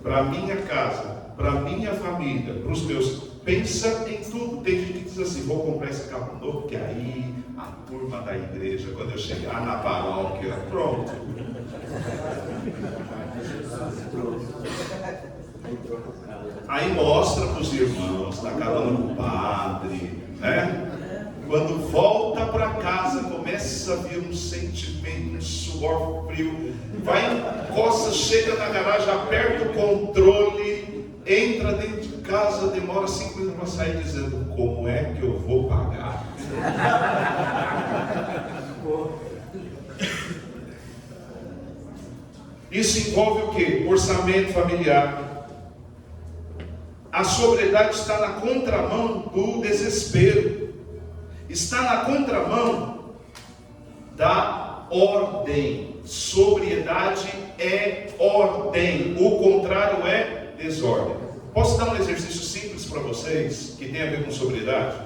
Para minha casa, para minha família, para os meus. Pensa em tudo. Tem gente que diz assim: vou comprar esse carro novo, que aí a turma da igreja, quando eu chegar na paróquia, pronto. Aí mostra para os irmãos, está acabando com o padre, né? Quando volta para casa, começa a vir um sentimento, um suor frio, vai, encosta, chega na garagem, aperta o controle, entra dentro de casa, demora 5 minutos para sair dizendo: como é que eu vou pagar? Isso envolve o quê? Orçamento familiar. A sobriedade está na contramão do desespero. Está na contramão da ordem. Sobriedade é ordem. O contrário é desordem. Posso dar um exercício simples para vocês que tem a ver com sobriedade?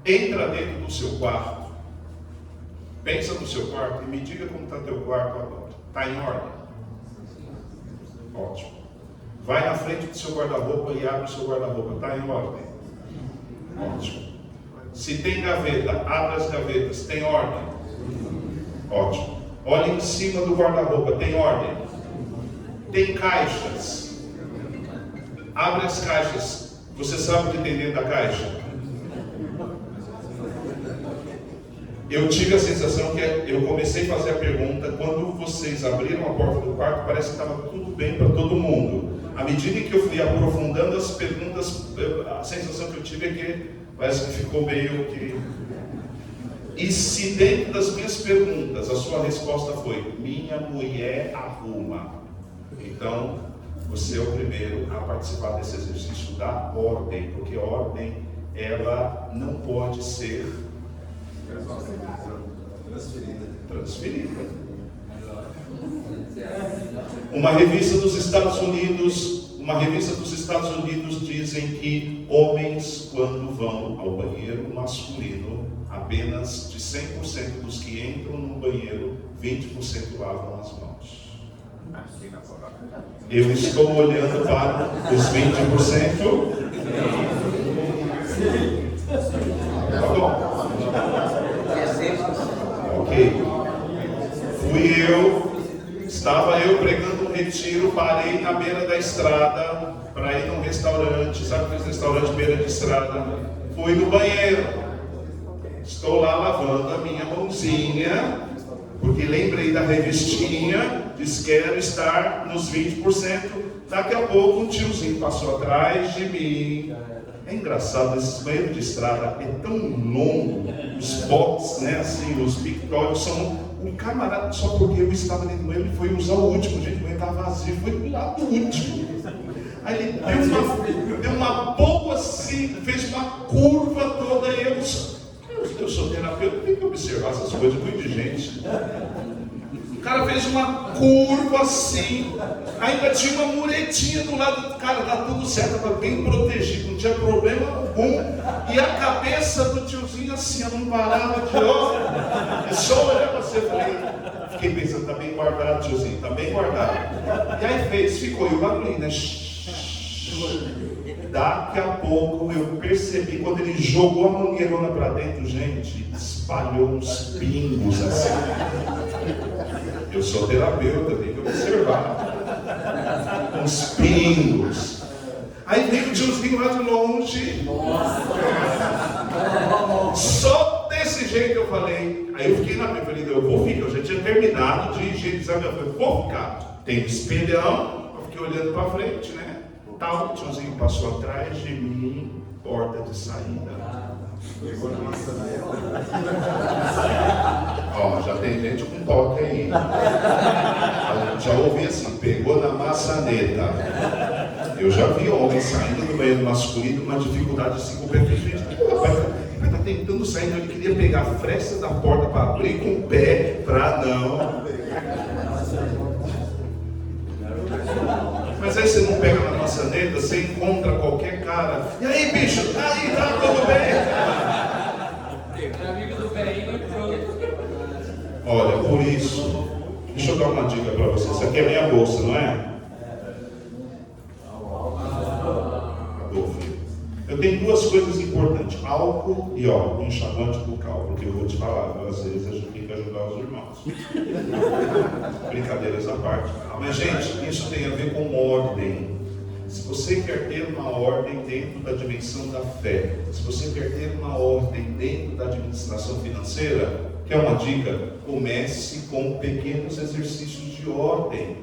Entra dentro do seu quarto. Pensa no seu quarto e me diga como está teu quarto agora. Está em ordem? Ótimo. vai na frente do seu guarda-roupa e abre o seu guarda-roupa. Está em ordem? Ótimo. Se tem gaveta, abre as gavetas. Tem ordem? Ótimo. Olha em cima do guarda-roupa. Tem ordem? Tem caixas. Abre as caixas. Você sabe o que tem dentro da caixa? Eu tive a sensação que eu comecei a fazer a pergunta, quando vocês abriram a porta do quarto, parece que estava tudo bem para todo mundo. À medida que eu fui aprofundando as perguntas, a sensação que eu tive é que parece que ficou meio que... E se dentro das minhas perguntas a sua resposta foi: minha mulher arruma, então você é o primeiro a participar desse exercício da ordem, porque ordem, ela não pode ser transferida. Uma revista dos Estados Unidos dizem que homens, quando vão ao banheiro masculino, apenas de 100% dos que entram no banheiro, 20% lavam as mãos. Eu estou olhando para os 20%. Tá bom. Ok. Estava eu pregando um retiro, parei na beira da estrada para ir num restaurante, sabe aquele restaurante beira de estrada? Fui no banheiro. Estou lá lavando a minha mãozinha, porque lembrei da revistinha, disse quero estar nos 20%. Daqui a pouco um tiozinho passou atrás de mim. É engraçado, esse banheiro de estrada é tão longo, os box, né, assim, os pictórios são... O camarada, só porque eu estava dentro do banheiro, ele foi usar o último, gente, o banheiro estava vazio, foi lá do último. Aí ele deu uma boa assim, fez uma curva toda, e eu sou terapeuta, tem que observar essas coisas muito de gente. O cara fez uma curva assim, ainda tinha uma muretinha do lado, cara, tá tudo certo, estava bem protegido, não tinha problema algum. E a cabeça do tiozinho assim, não parava de olhar. Eu só olhava assim, fiquei pensando, tá bem guardado, tiozinho, tá bem guardado. E aí ficou, e o barulhinho, né? Daqui a pouco eu percebi, quando ele jogou a mangueirona para dentro, gente, espalhou uns pingos assim. Eu sou terapeuta, tenho que observar. Uns pingos. Aí veio o tiozinho lá de longe. Só desse jeito eu falei. Aí eu fiquei na minha, falei, eu vou ficar. Eu já tinha terminado de higienizar minha frente. Vou ficar. Tem espelhão. Eu fiquei olhando para frente, né? Tal, o tiozinho passou atrás de mim, porta de saída. Ó, já tem gente com toque aí. Já ouvi assim, pegou na maçaneta. Eu já vi homens saindo do banheiro masculino, uma dificuldade assim com o pé. Gente, o rapaz tá tentando sair, ele queria pegar a fresta da porta para abrir com o pé, para não. Mas aí você não pega na maçaneta, você encontra qualquer cara. E aí, bicho? Aí, tá tudo bem? Amigo do velhinho pronto. Olha, por isso, deixa eu dar uma dica para vocês. Essa aqui é minha bolsa, não é? Eu tenho duas coisas importantes: álcool e óleo, enxaguante bucal, porque eu vou te falar, às vezes a gente tem que ajudar os irmãos. Brincadeiras à parte. Mas, gente, isso tem a ver com ordem. Se você quer ter uma ordem dentro da dimensão da fé, se você quer ter uma ordem dentro da administração financeira, quer uma dica? Comece com pequenos exercícios de ordem.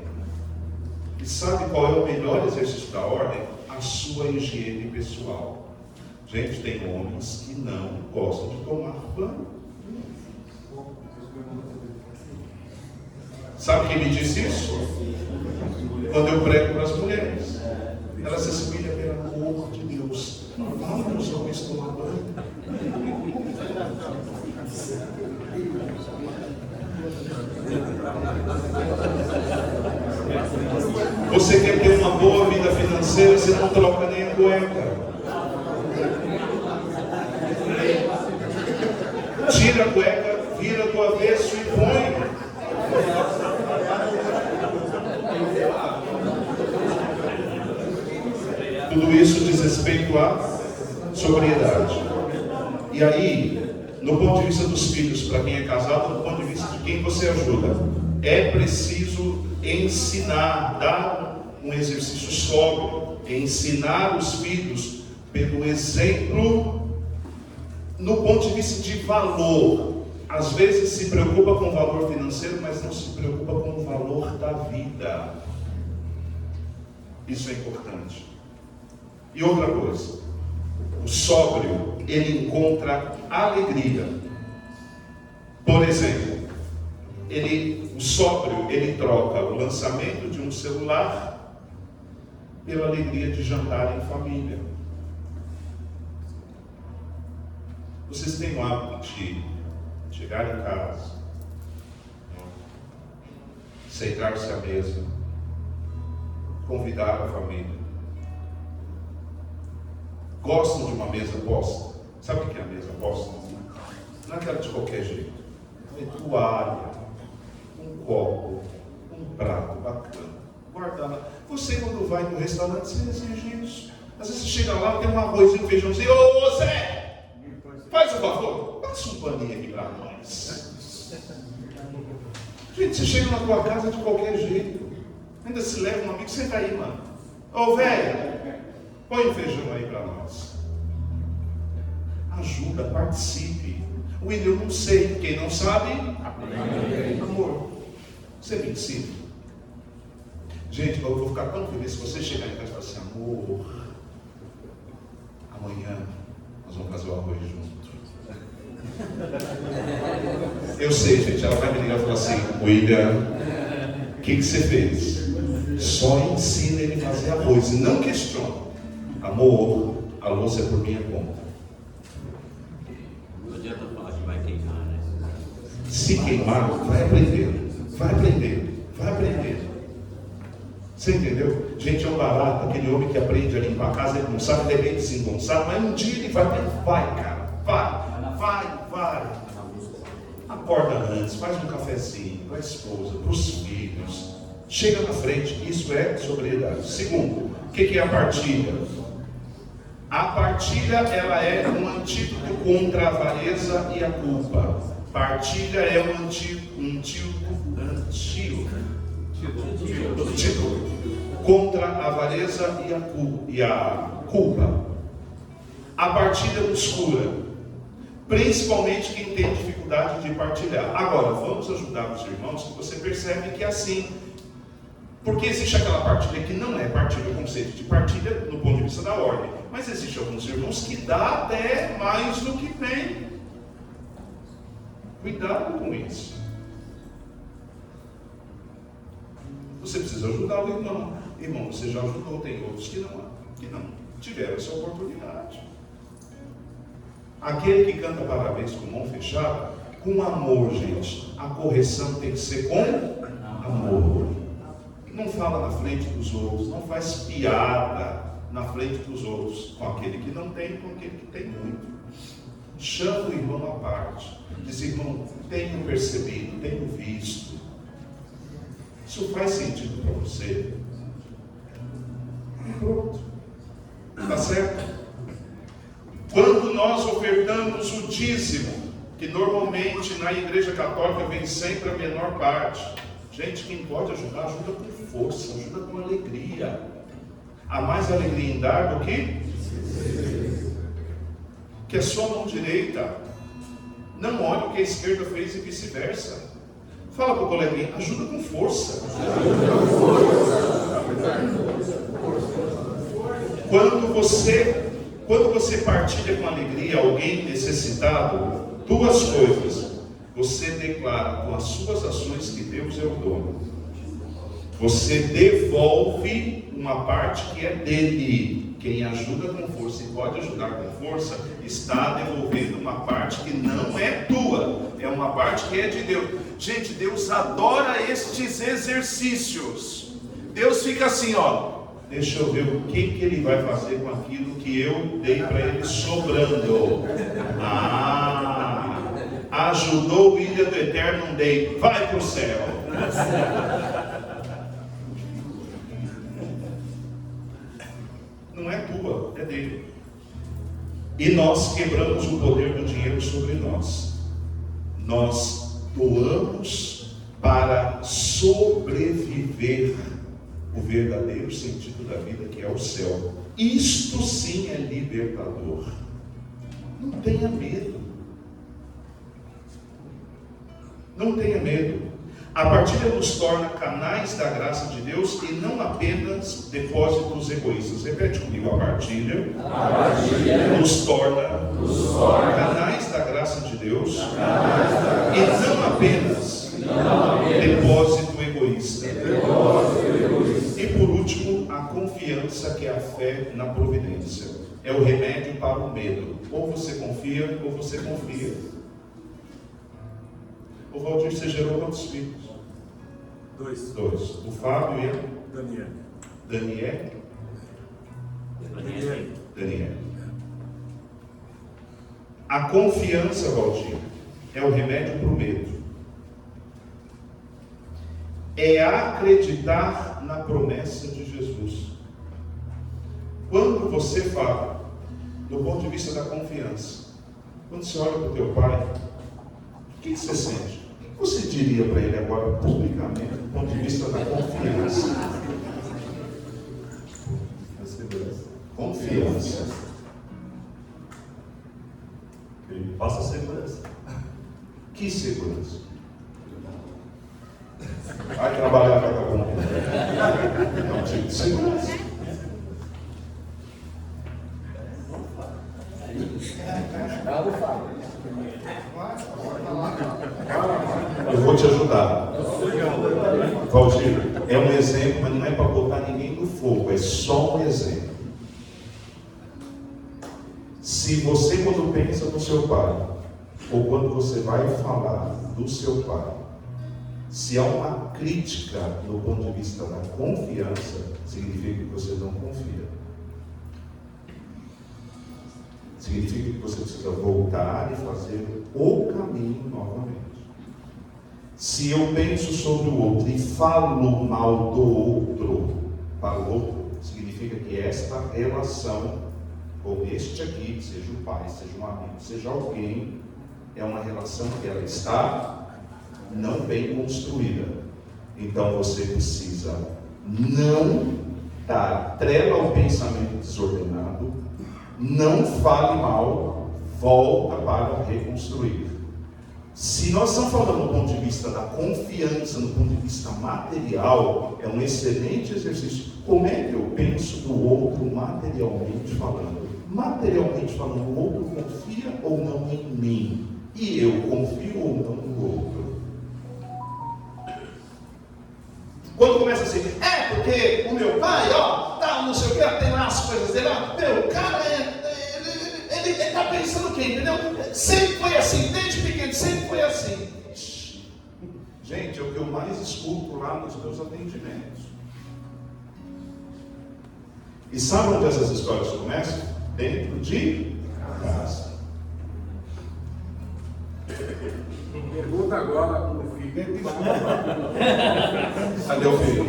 E sabe qual é o melhor exercício da ordem? A sua higiene pessoal. Gente, tem homens que não gostam de tomar banho. Sabe quem me disse isso? Quando eu prego para as mulheres. Elas dizem, William, pelo amor de Deus, vamos os homens tomar banho. Você quer ter uma boa vida financeira, você não troca nem a cueca. Tira a cueca, vira do avesso e põe. Tudo isso diz respeito à sobriedade. E aí, no ponto de vista dos filhos, para quem é casado, no ponto de vista de quem você ajuda, é preciso ensinar, dar um exercício sóbrio, ensinar os filhos pelo exemplo, no ponto de vista de valor. Às vezes se preocupa com o valor financeiro, mas não se preocupa com o valor da vida. Isso é importante. E outra coisa, o sóbrio, ele encontra alegria. Por exemplo, o sóbrio, ele troca o lançamento de um celular pela alegria de jantar em família. Vocês têm o hábito de chegar em casa, sentar-se à mesa, convidar a família. Gostam de uma mesa posta? Sabe o que é a mesa posta? Não é aquela de qualquer jeito. É toalha, um copo, um prato bacana, guardar. Você, quando vai no restaurante, você exige isso. Às vezes você chega lá, tem um arrozinho, um feijãozinho. Ô Zé, faz o favor, passa um paninho aqui para nós. Gente, você chega na tua casa de qualquer jeito. Ainda se leva um amigo, senta aí, mano. Ô velho, põe o feijão aí para nós. Ajuda, participe. William, eu não sei. Quem não sabe, amor, você me ensina. Gente, eu vou ficar tão feliz se você chegar em casa e falar assim: amor, amanhã nós vamos fazer o arroz junto. Eu sei, gente, ela vai me ligar e falar assim: William, o que você fez? Só ensina ele a fazer arroz e não questiona. Amor, a louça é por minha conta. Não adianta falar que vai queimar, né? Se queimar, vai aprender. Vai aprender. Vai aprender. Você entendeu? Gente, é um barato. Aquele homem que aprende a limpar a casa, ele não sabe, de repente se engonçado, mas um dia ele vai, cara. Vai. Acorda antes, faz um cafezinho para a esposa, para os filhos. Chega na frente, isso é sobriedade. Segundo, o que é a partilha? A partilha, ela é um antídoto contra a avareza e a culpa. Partilha é um antídoto contra a avareza e a culpa. A partilha nos cura, principalmente quem tem dificuldade de partilhar. Agora, vamos ajudar os irmãos, que você percebe que é assim. Porque existe aquela partilha que não é partilha, o conceito de partilha no ponto de vista da ordem. Mas existe alguns irmãos que dá até mais do que tem. Cuidado com isso. Você precisa ajudar o irmão. Irmão, você já ajudou, tem outros que não tiveram essa oportunidade. Aquele que canta parabéns com mão fechada, com amor, gente. A correção tem que ser com amor. Não fala na frente dos outros, não faz piada na frente dos outros, com aquele que não tem, com aquele que tem muito. Chama o irmão à parte. Diz: irmão, tenho percebido, tenho visto. Isso faz sentido para você? Pronto. Está certo? Quando nós ofertamos o dízimo, que normalmente na igreja católica vem sempre a menor parte. Gente, quem pode ajudar, ajuda com força, ajuda com alegria. Há mais alegria em dar do que a sua mão direita não olha o que a esquerda fez e vice-versa. Fala para o coleguinha: ajuda com força. Quando você partilha com alegria alguém necessitado, duas coisas. Você declara com as suas ações que Deus é o dono. Você devolve uma parte que é dele. Quem ajuda com força e pode ajudar com força, está devolvendo uma parte que não é tua, é uma parte que é de Deus. Gente, Deus adora estes exercícios. Deus fica assim, ó: deixa eu ver o que ele vai fazer com aquilo que eu dei para ele sobrando. Ajudou o Ilha do Eterno Day, vai para o céu. Não é é dele. E nós quebramos o poder do dinheiro sobre nós. Nós doamos para sobreviver o verdadeiro sentido da vida, que é o céu. Isto sim é libertador. Não tenha medo. Não tenha medo. A partilha nos torna canais da graça de Deus e não apenas depósitos egoístas. Repete comigo: a partilha nos torna canais da graça de Deus e não apenas depósito egoísta. E por último, a confiança, que é a fé na providência. É o remédio para o medo. Ou você confia, ou você confia. O Valdir, você gerou quantos filhos? 2. O Fábio e a Daniel. Daniel. A confiança, Valdir, é o remédio para o medo. É acreditar na promessa de Jesus. Quando você fala, do ponto de vista da confiança, quando você olha para o teu pai, o que você sente? O que você diria para ele agora, publicamente, do ponto de vista da confiança? Confiança. Ele passa segurança. Que segurança? Vai trabalhar para cada um. É um tipo de segurança. Eu vou te ajudar. Valdir, é um exemplo, mas não é para botar ninguém no fogo, é só um exemplo. Se você, quando pensa no seu pai, ou quando você vai falar do seu pai, se há uma crítica do ponto de vista da confiança, significa que você não confia. Significa que você precisa voltar e fazer o caminho novamente. Se eu penso sobre o outro e falo mal do outro para o outro, significa que esta relação, ou este aqui, seja o pai, seja um amigo, seja alguém, é uma relação que ela está não bem construída. Então você precisa não dar trela ao pensamento desordenado, não fale mal, volta para reconstruir. Se nós estamos falando do ponto de vista da confiança, do ponto de vista material, é um excelente exercício. Como é que eu penso do outro materialmente falando? Materialmente falando, o outro confia ou não em mim? E eu confio ou não no outro? Quando começa assim, porque o meu pai, não sei o que, tem lá as coisas dele, meu, cara, ele está pensando o quê, entendeu? Sempre foi assim, desde pequeno, sempre foi assim. Gente, é o que eu mais escuto lá nos meus atendimentos. E sabe onde essas histórias começam? Dentro de casa. Pergunta agora para o filho. Cadê o filho?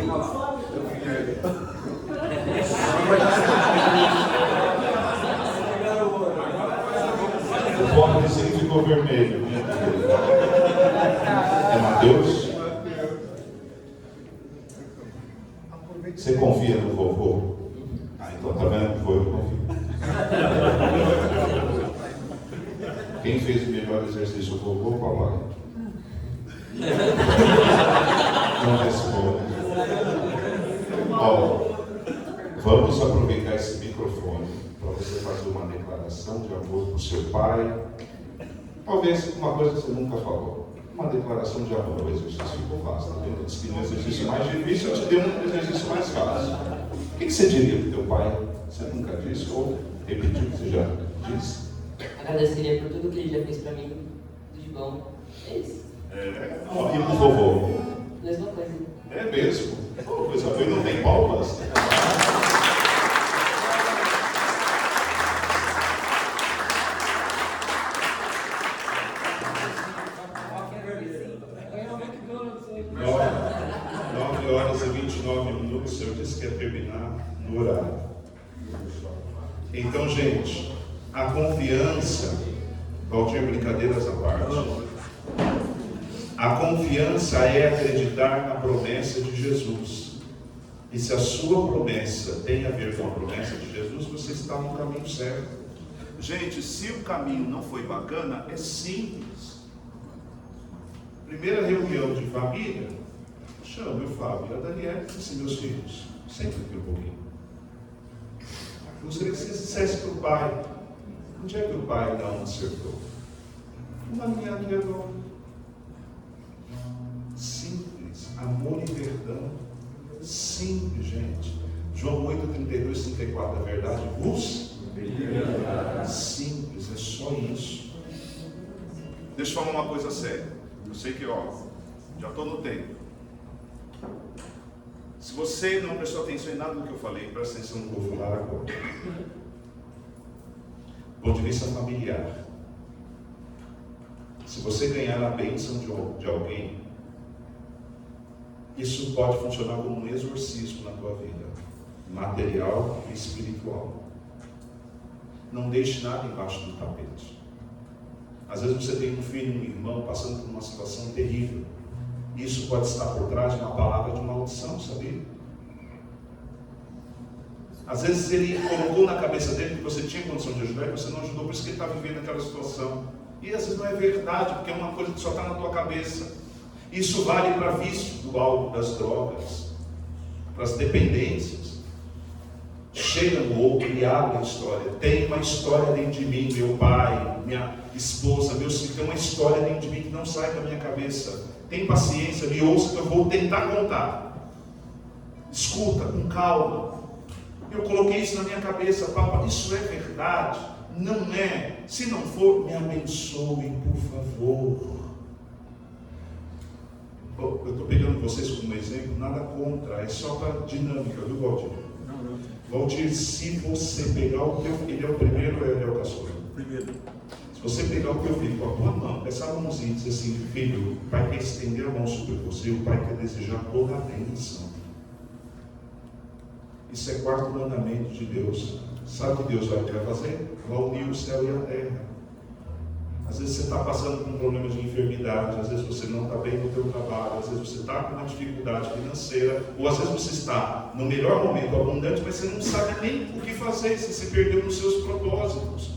O óculos ficou vermelho. É Mateus? Você confia no vovô? Então tá vendo que foi, eu confio. Quem fez o melhor exercício? O vovô ou a mãe? Não responde. Vamos aproveitar esse microfone para você fazer uma declaração de amor para o seu pai. Talvez uma coisa que você nunca falou. Uma declaração de amor. O exercício ficou fácil. Eu disse que no exercício mais difícil eu te dei um exercício mais fácil. O que você diria para o teu pai? Você nunca disse ou repetiu que você já disse? Agradeceria por tudo que ele já fez pra mim, tudo de bom. É isso. E pro vovô? Mesma coisa. É mesmo? Coisa boa, não tem palmas? Nove horas e 29 minutos, eu disse que ia terminar no horário. Então, gente, a confiança, Valdir, brincadeiras à parte, a confiança é acreditar na promessa de Jesus. E se a sua promessa tem a ver com a promessa de Jesus, você está no caminho certo. Gente, se o caminho não foi bacana, é simples. Primeira reunião de família, chama o Fábio e a Daniela e disse: meus filhos, senta aqui um pouquinho. Gostaria que você dissesse para o pai, onde é que o pai não acertou? Uma linha de erro. Simples, amor e perdão. Simples, gente. João 8, 32, 34, a verdade vos simples, é só isso. Deixa eu falar uma coisa séria. Eu sei que, já estou no tempo. Se você não prestou atenção em nada do que eu falei, presta atenção no que eu vou falar agora. Do ponto de vista familiar, se você ganhar a bênção de alguém, isso pode funcionar como um exorcismo na tua vida, material e espiritual. Não deixe nada embaixo do tapete. Às vezes você tem um filho, um irmão passando por uma situação terrível. Isso pode estar por trás de uma palavra de maldição, sabia? Às vezes ele colocou na cabeça dele que você tinha condição de ajudar e você não ajudou, por isso que ele está vivendo aquela situação. E às vezes não é verdade, porque é uma coisa que só está na tua cabeça. Isso vale para vício do álcool, das drogas, para as dependências. Chega no outro e abre a história. Tem uma história dentro de mim, meu pai, minha esposa, meus filhos, tem uma história dentro de mim que não sai da minha cabeça. Tem paciência, me ouça que eu vou tentar contar. Escuta com calma. Eu coloquei isso na minha cabeça, Papa, isso é verdade? Não é. Se não for, me abençoe, por favor. Eu estou pegando vocês como exemplo, nada contra, é só para dinâmica, viu, Valdir? Valdir, se você pegar o teu filho, ele é o primeiro ou ele é o caçula? Primeiro. Se você pegar o teu filho com a tua mão, essa mãozinha e dizer assim: filho, o pai quer estender a mão sobre você, o pai quer desejar toda a bênção. Isso é quarto mandamento de Deus. Sabe o que Deus vai fazer? Vai unir o céu e a terra. Às vezes você está passando por um problema de enfermidade, às vezes você não está bem no teu trabalho, às vezes você está com uma dificuldade financeira, ou às vezes você está no melhor momento, abundante, mas você não sabe nem o que fazer, você se perdeu nos seus propósitos.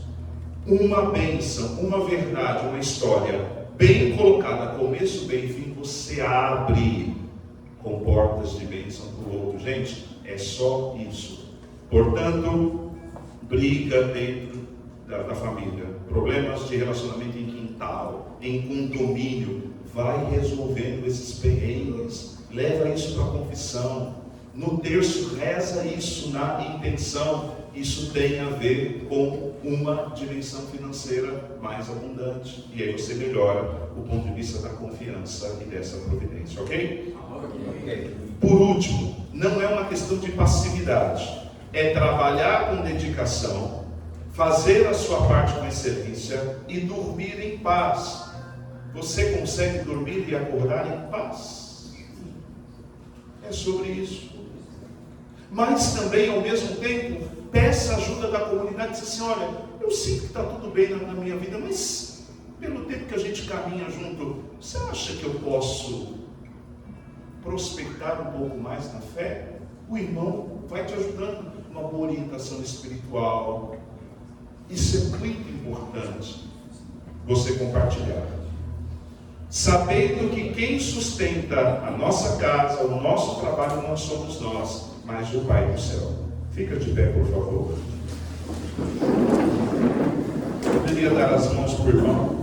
Uma bênção, uma verdade, uma história bem colocada, começo, meio e fim, você abre com portas de bênção para o outro. Gente, é só isso. Portanto, briga dentro da família, problemas de relacionamento em quintal, em condomínio, vai resolvendo esses perrengues, leva isso para a confissão, no terço reza isso na intenção. Isso tem a ver com uma dimensão financeira mais abundante, e aí você melhora o ponto de vista da confiança e dessa providência, ok? Por último, não é uma questão de passividade, é trabalhar com dedicação, fazer a sua parte com excelência e dormir em paz. Você consegue dormir e acordar em paz? É sobre isso. Mas também, ao mesmo tempo, peça ajuda da comunidade. Diz assim: olha, eu sinto que está tudo bem na minha vida, mas pelo tempo que a gente caminha junto, você acha que eu posso prospectar um pouco mais na fé? O irmão vai te ajudando, uma boa orientação espiritual. Isso é muito importante você compartilhar, sabendo que quem sustenta a nossa casa, o nosso trabalho, não somos nós, mas o Pai do céu. Fica de pé, por favor. Poderia dar as mãos para o irmão?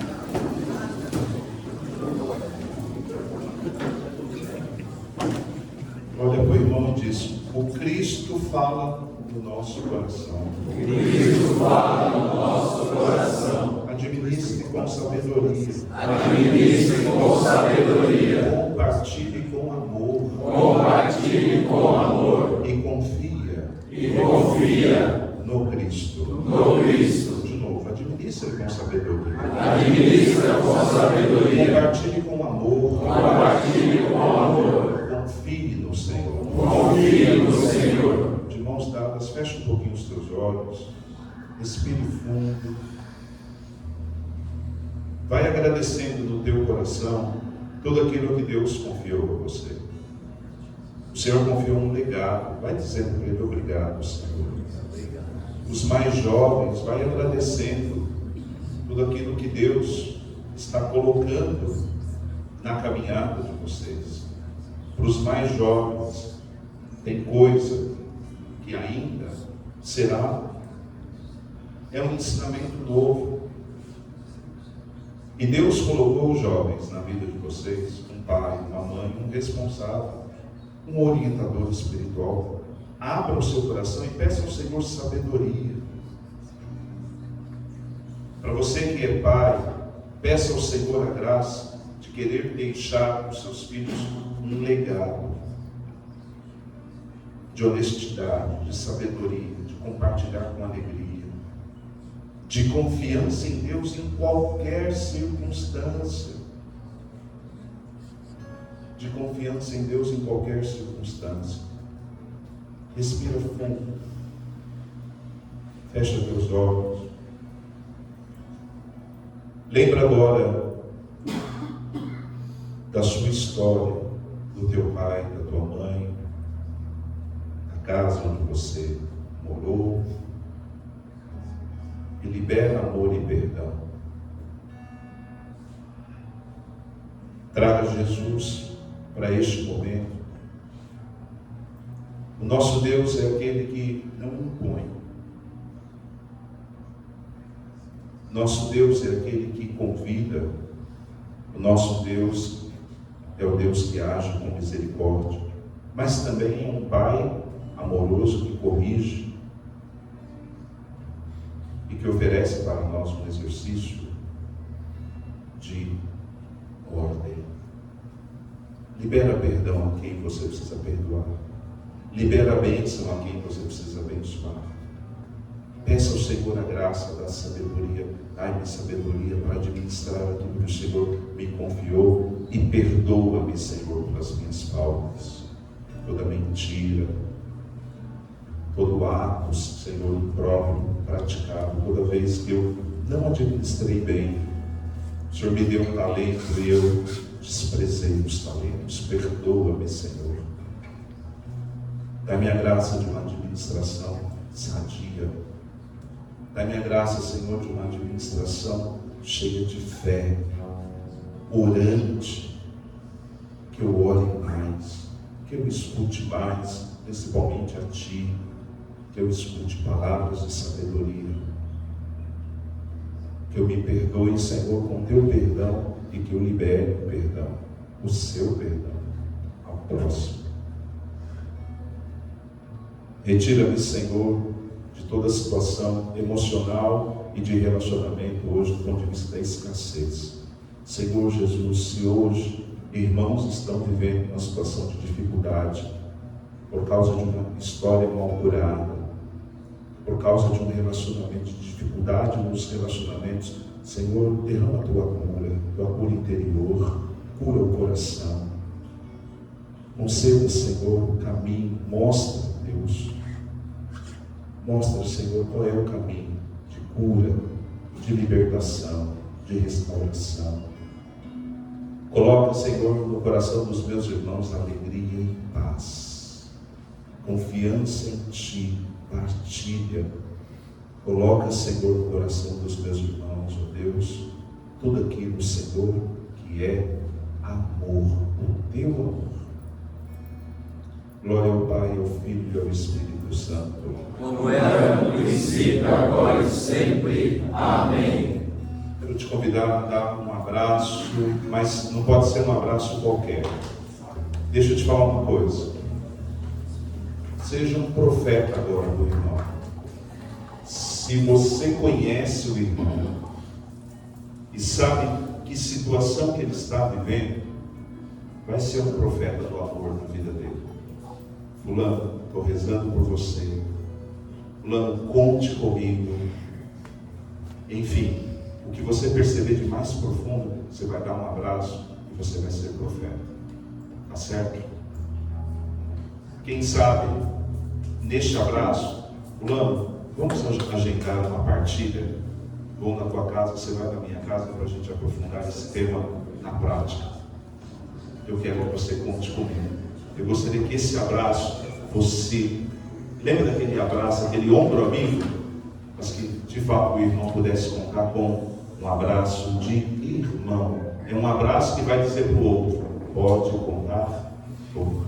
Olha para o irmão e diz: o Cristo fala no nosso coração. Cristo fala no nosso coração. Administre com sabedoria. Administre com sabedoria. Compartilhe com amor. Compartilhe com amor. E confia. E confia no Cristo. no Cristo. De novo, administre com sabedoria. Administra com sabedoria. Compartilhe com amor. Compartilhe com amor. Confie no Senhor. Confie no Senhor. De mãos dadas, feche um pouquinho os teus olhos. Respire fundo. Vai agradecendo no teu coração tudo aquilo que Deus confiou a você. O Senhor confiou um legado. Vai dizendo para Ele: obrigado, Senhor. Os mais jovens, vai agradecendo tudo aquilo que Deus está colocando na caminhada de vocês. Para os mais jovens, tem coisa que ainda será. É um ensinamento novo. E Deus colocou os jovens na vida de vocês, um pai, uma mãe, um responsável, um orientador espiritual. Abra o seu coração e peça ao Senhor sabedoria. Para você que é pai, peça ao Senhor a graça de querer deixar para os seus filhos um legado de honestidade, de sabedoria, de compartilhar com alegria, de confiança em Deus em qualquer circunstância. De confiança em Deus em qualquer circunstância. Respira fundo. Fecha teus olhos. Lembra agora da sua história, do teu pai, da tua mãe, da casa onde você morou. E libera amor e perdão. Traga Jesus para este momento. O nosso Deus é aquele que não impõe. Nosso Deus é aquele que convida. O nosso Deus é o Deus que age com misericórdia, mas também é um Pai amoroso que corrige e que oferece para nós um exercício de ordem. Libera perdão a quem você precisa perdoar. Libera a bênção a quem você precisa abençoar. Peça ao Senhor a graça da sabedoria. Dai-me sabedoria para administrar aquilo que o Senhor me confiou. E perdoa-me, Senhor, pelas minhas faltas. Toda mentira, todo ato, Senhor, impróprio, praticado, toda vez que eu não administrei bem. O Senhor me deu um talento e eu desprezei os talentos. Perdoa-me, Senhor. Dá-me a graça de uma administração sadia. Dá-me a graça, Senhor, de uma administração cheia de fé, orante, que eu ore mais, que eu escute mais, principalmente a Ti, que eu escute palavras de sabedoria, que eu me perdoe, Senhor, com Teu perdão e que eu libere o perdão, o Seu perdão, ao próximo. Retira-me, Senhor, de toda situação emocional e de relacionamento hoje, do ponto de vista da escassez. Senhor Jesus, se hoje irmãos estão vivendo uma situação de dificuldade, por causa de uma história mal curada, por causa de um relacionamento de dificuldade nos relacionamentos, Senhor, derrama a Tua cura interior, cura o coração. Conceda, Senhor, o caminho, mostra, Deus, mostra, Senhor, qual é o caminho de cura, de libertação, de restauração. Coloca, Senhor, no coração dos meus irmãos alegria e paz, confiança em Ti, partilha. Coloca, Senhor, no coração dos meus irmãos, ó Deus, tudo aquilo, Senhor, que é amor, o Teu amor. Glória ao Pai, ao Filho e ao Espírito Santo. Como era no princípio, agora e sempre. Amém. Quero te convidar a dar um abraço, mas não pode ser um abraço qualquer. Deixa eu te falar uma coisa. Seja um profeta agora do irmão. Se você conhece o irmão e sabe que situação que ele está vivendo, vai ser um profeta do amor na vida dele. Fulano, estou rezando por você. Fulano, conte comigo. Enfim, o que você perceber de mais profundo, você vai dar um abraço e você vai ser profeta. Tá certo? Quem sabe, neste abraço, Fulano, Vamos agendar uma partilha, ou na tua casa, você vai na minha casa, para a gente aprofundar esse tema na prática. Eu quero que você conte comigo. Eu gostaria que esse abraço fosse, lembra daquele abraço, aquele ombro amigo, mas que de fato o irmão pudesse contar com um abraço de irmão. É um abraço que vai dizer para o outro: pode contar comigo.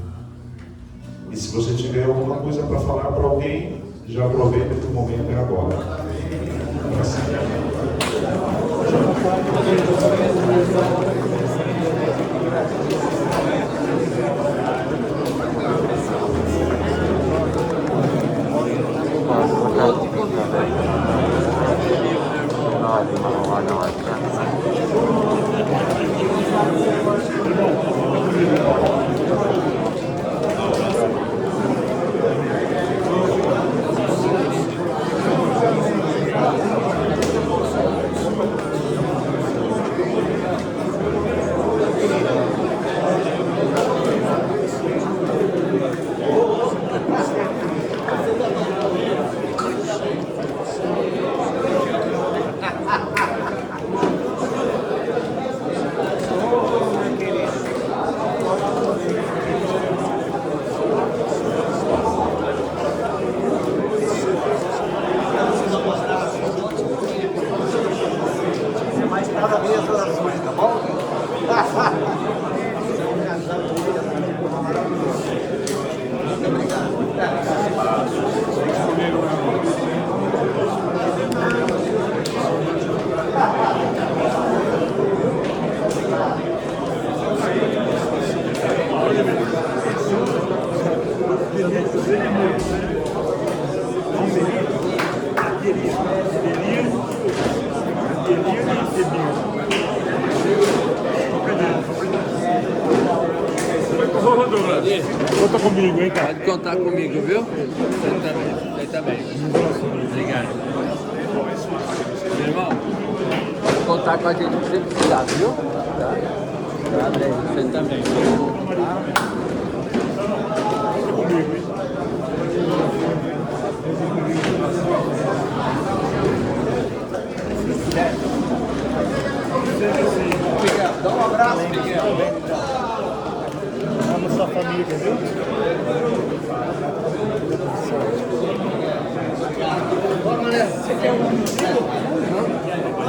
E se você tiver alguma coisa para falar para alguém, já aproveita que o momento é agora. Conta comigo, hein, cara? Pode contar comigo, viu? Você também. Obrigado. Meu irmão, pode contar com a gente que você precisar, viu? Tá? Você também. Comigo, hein? Miguel, dá um abraço, Miguel. Vamos sua família, viu? Bora, Mané. Você quer um?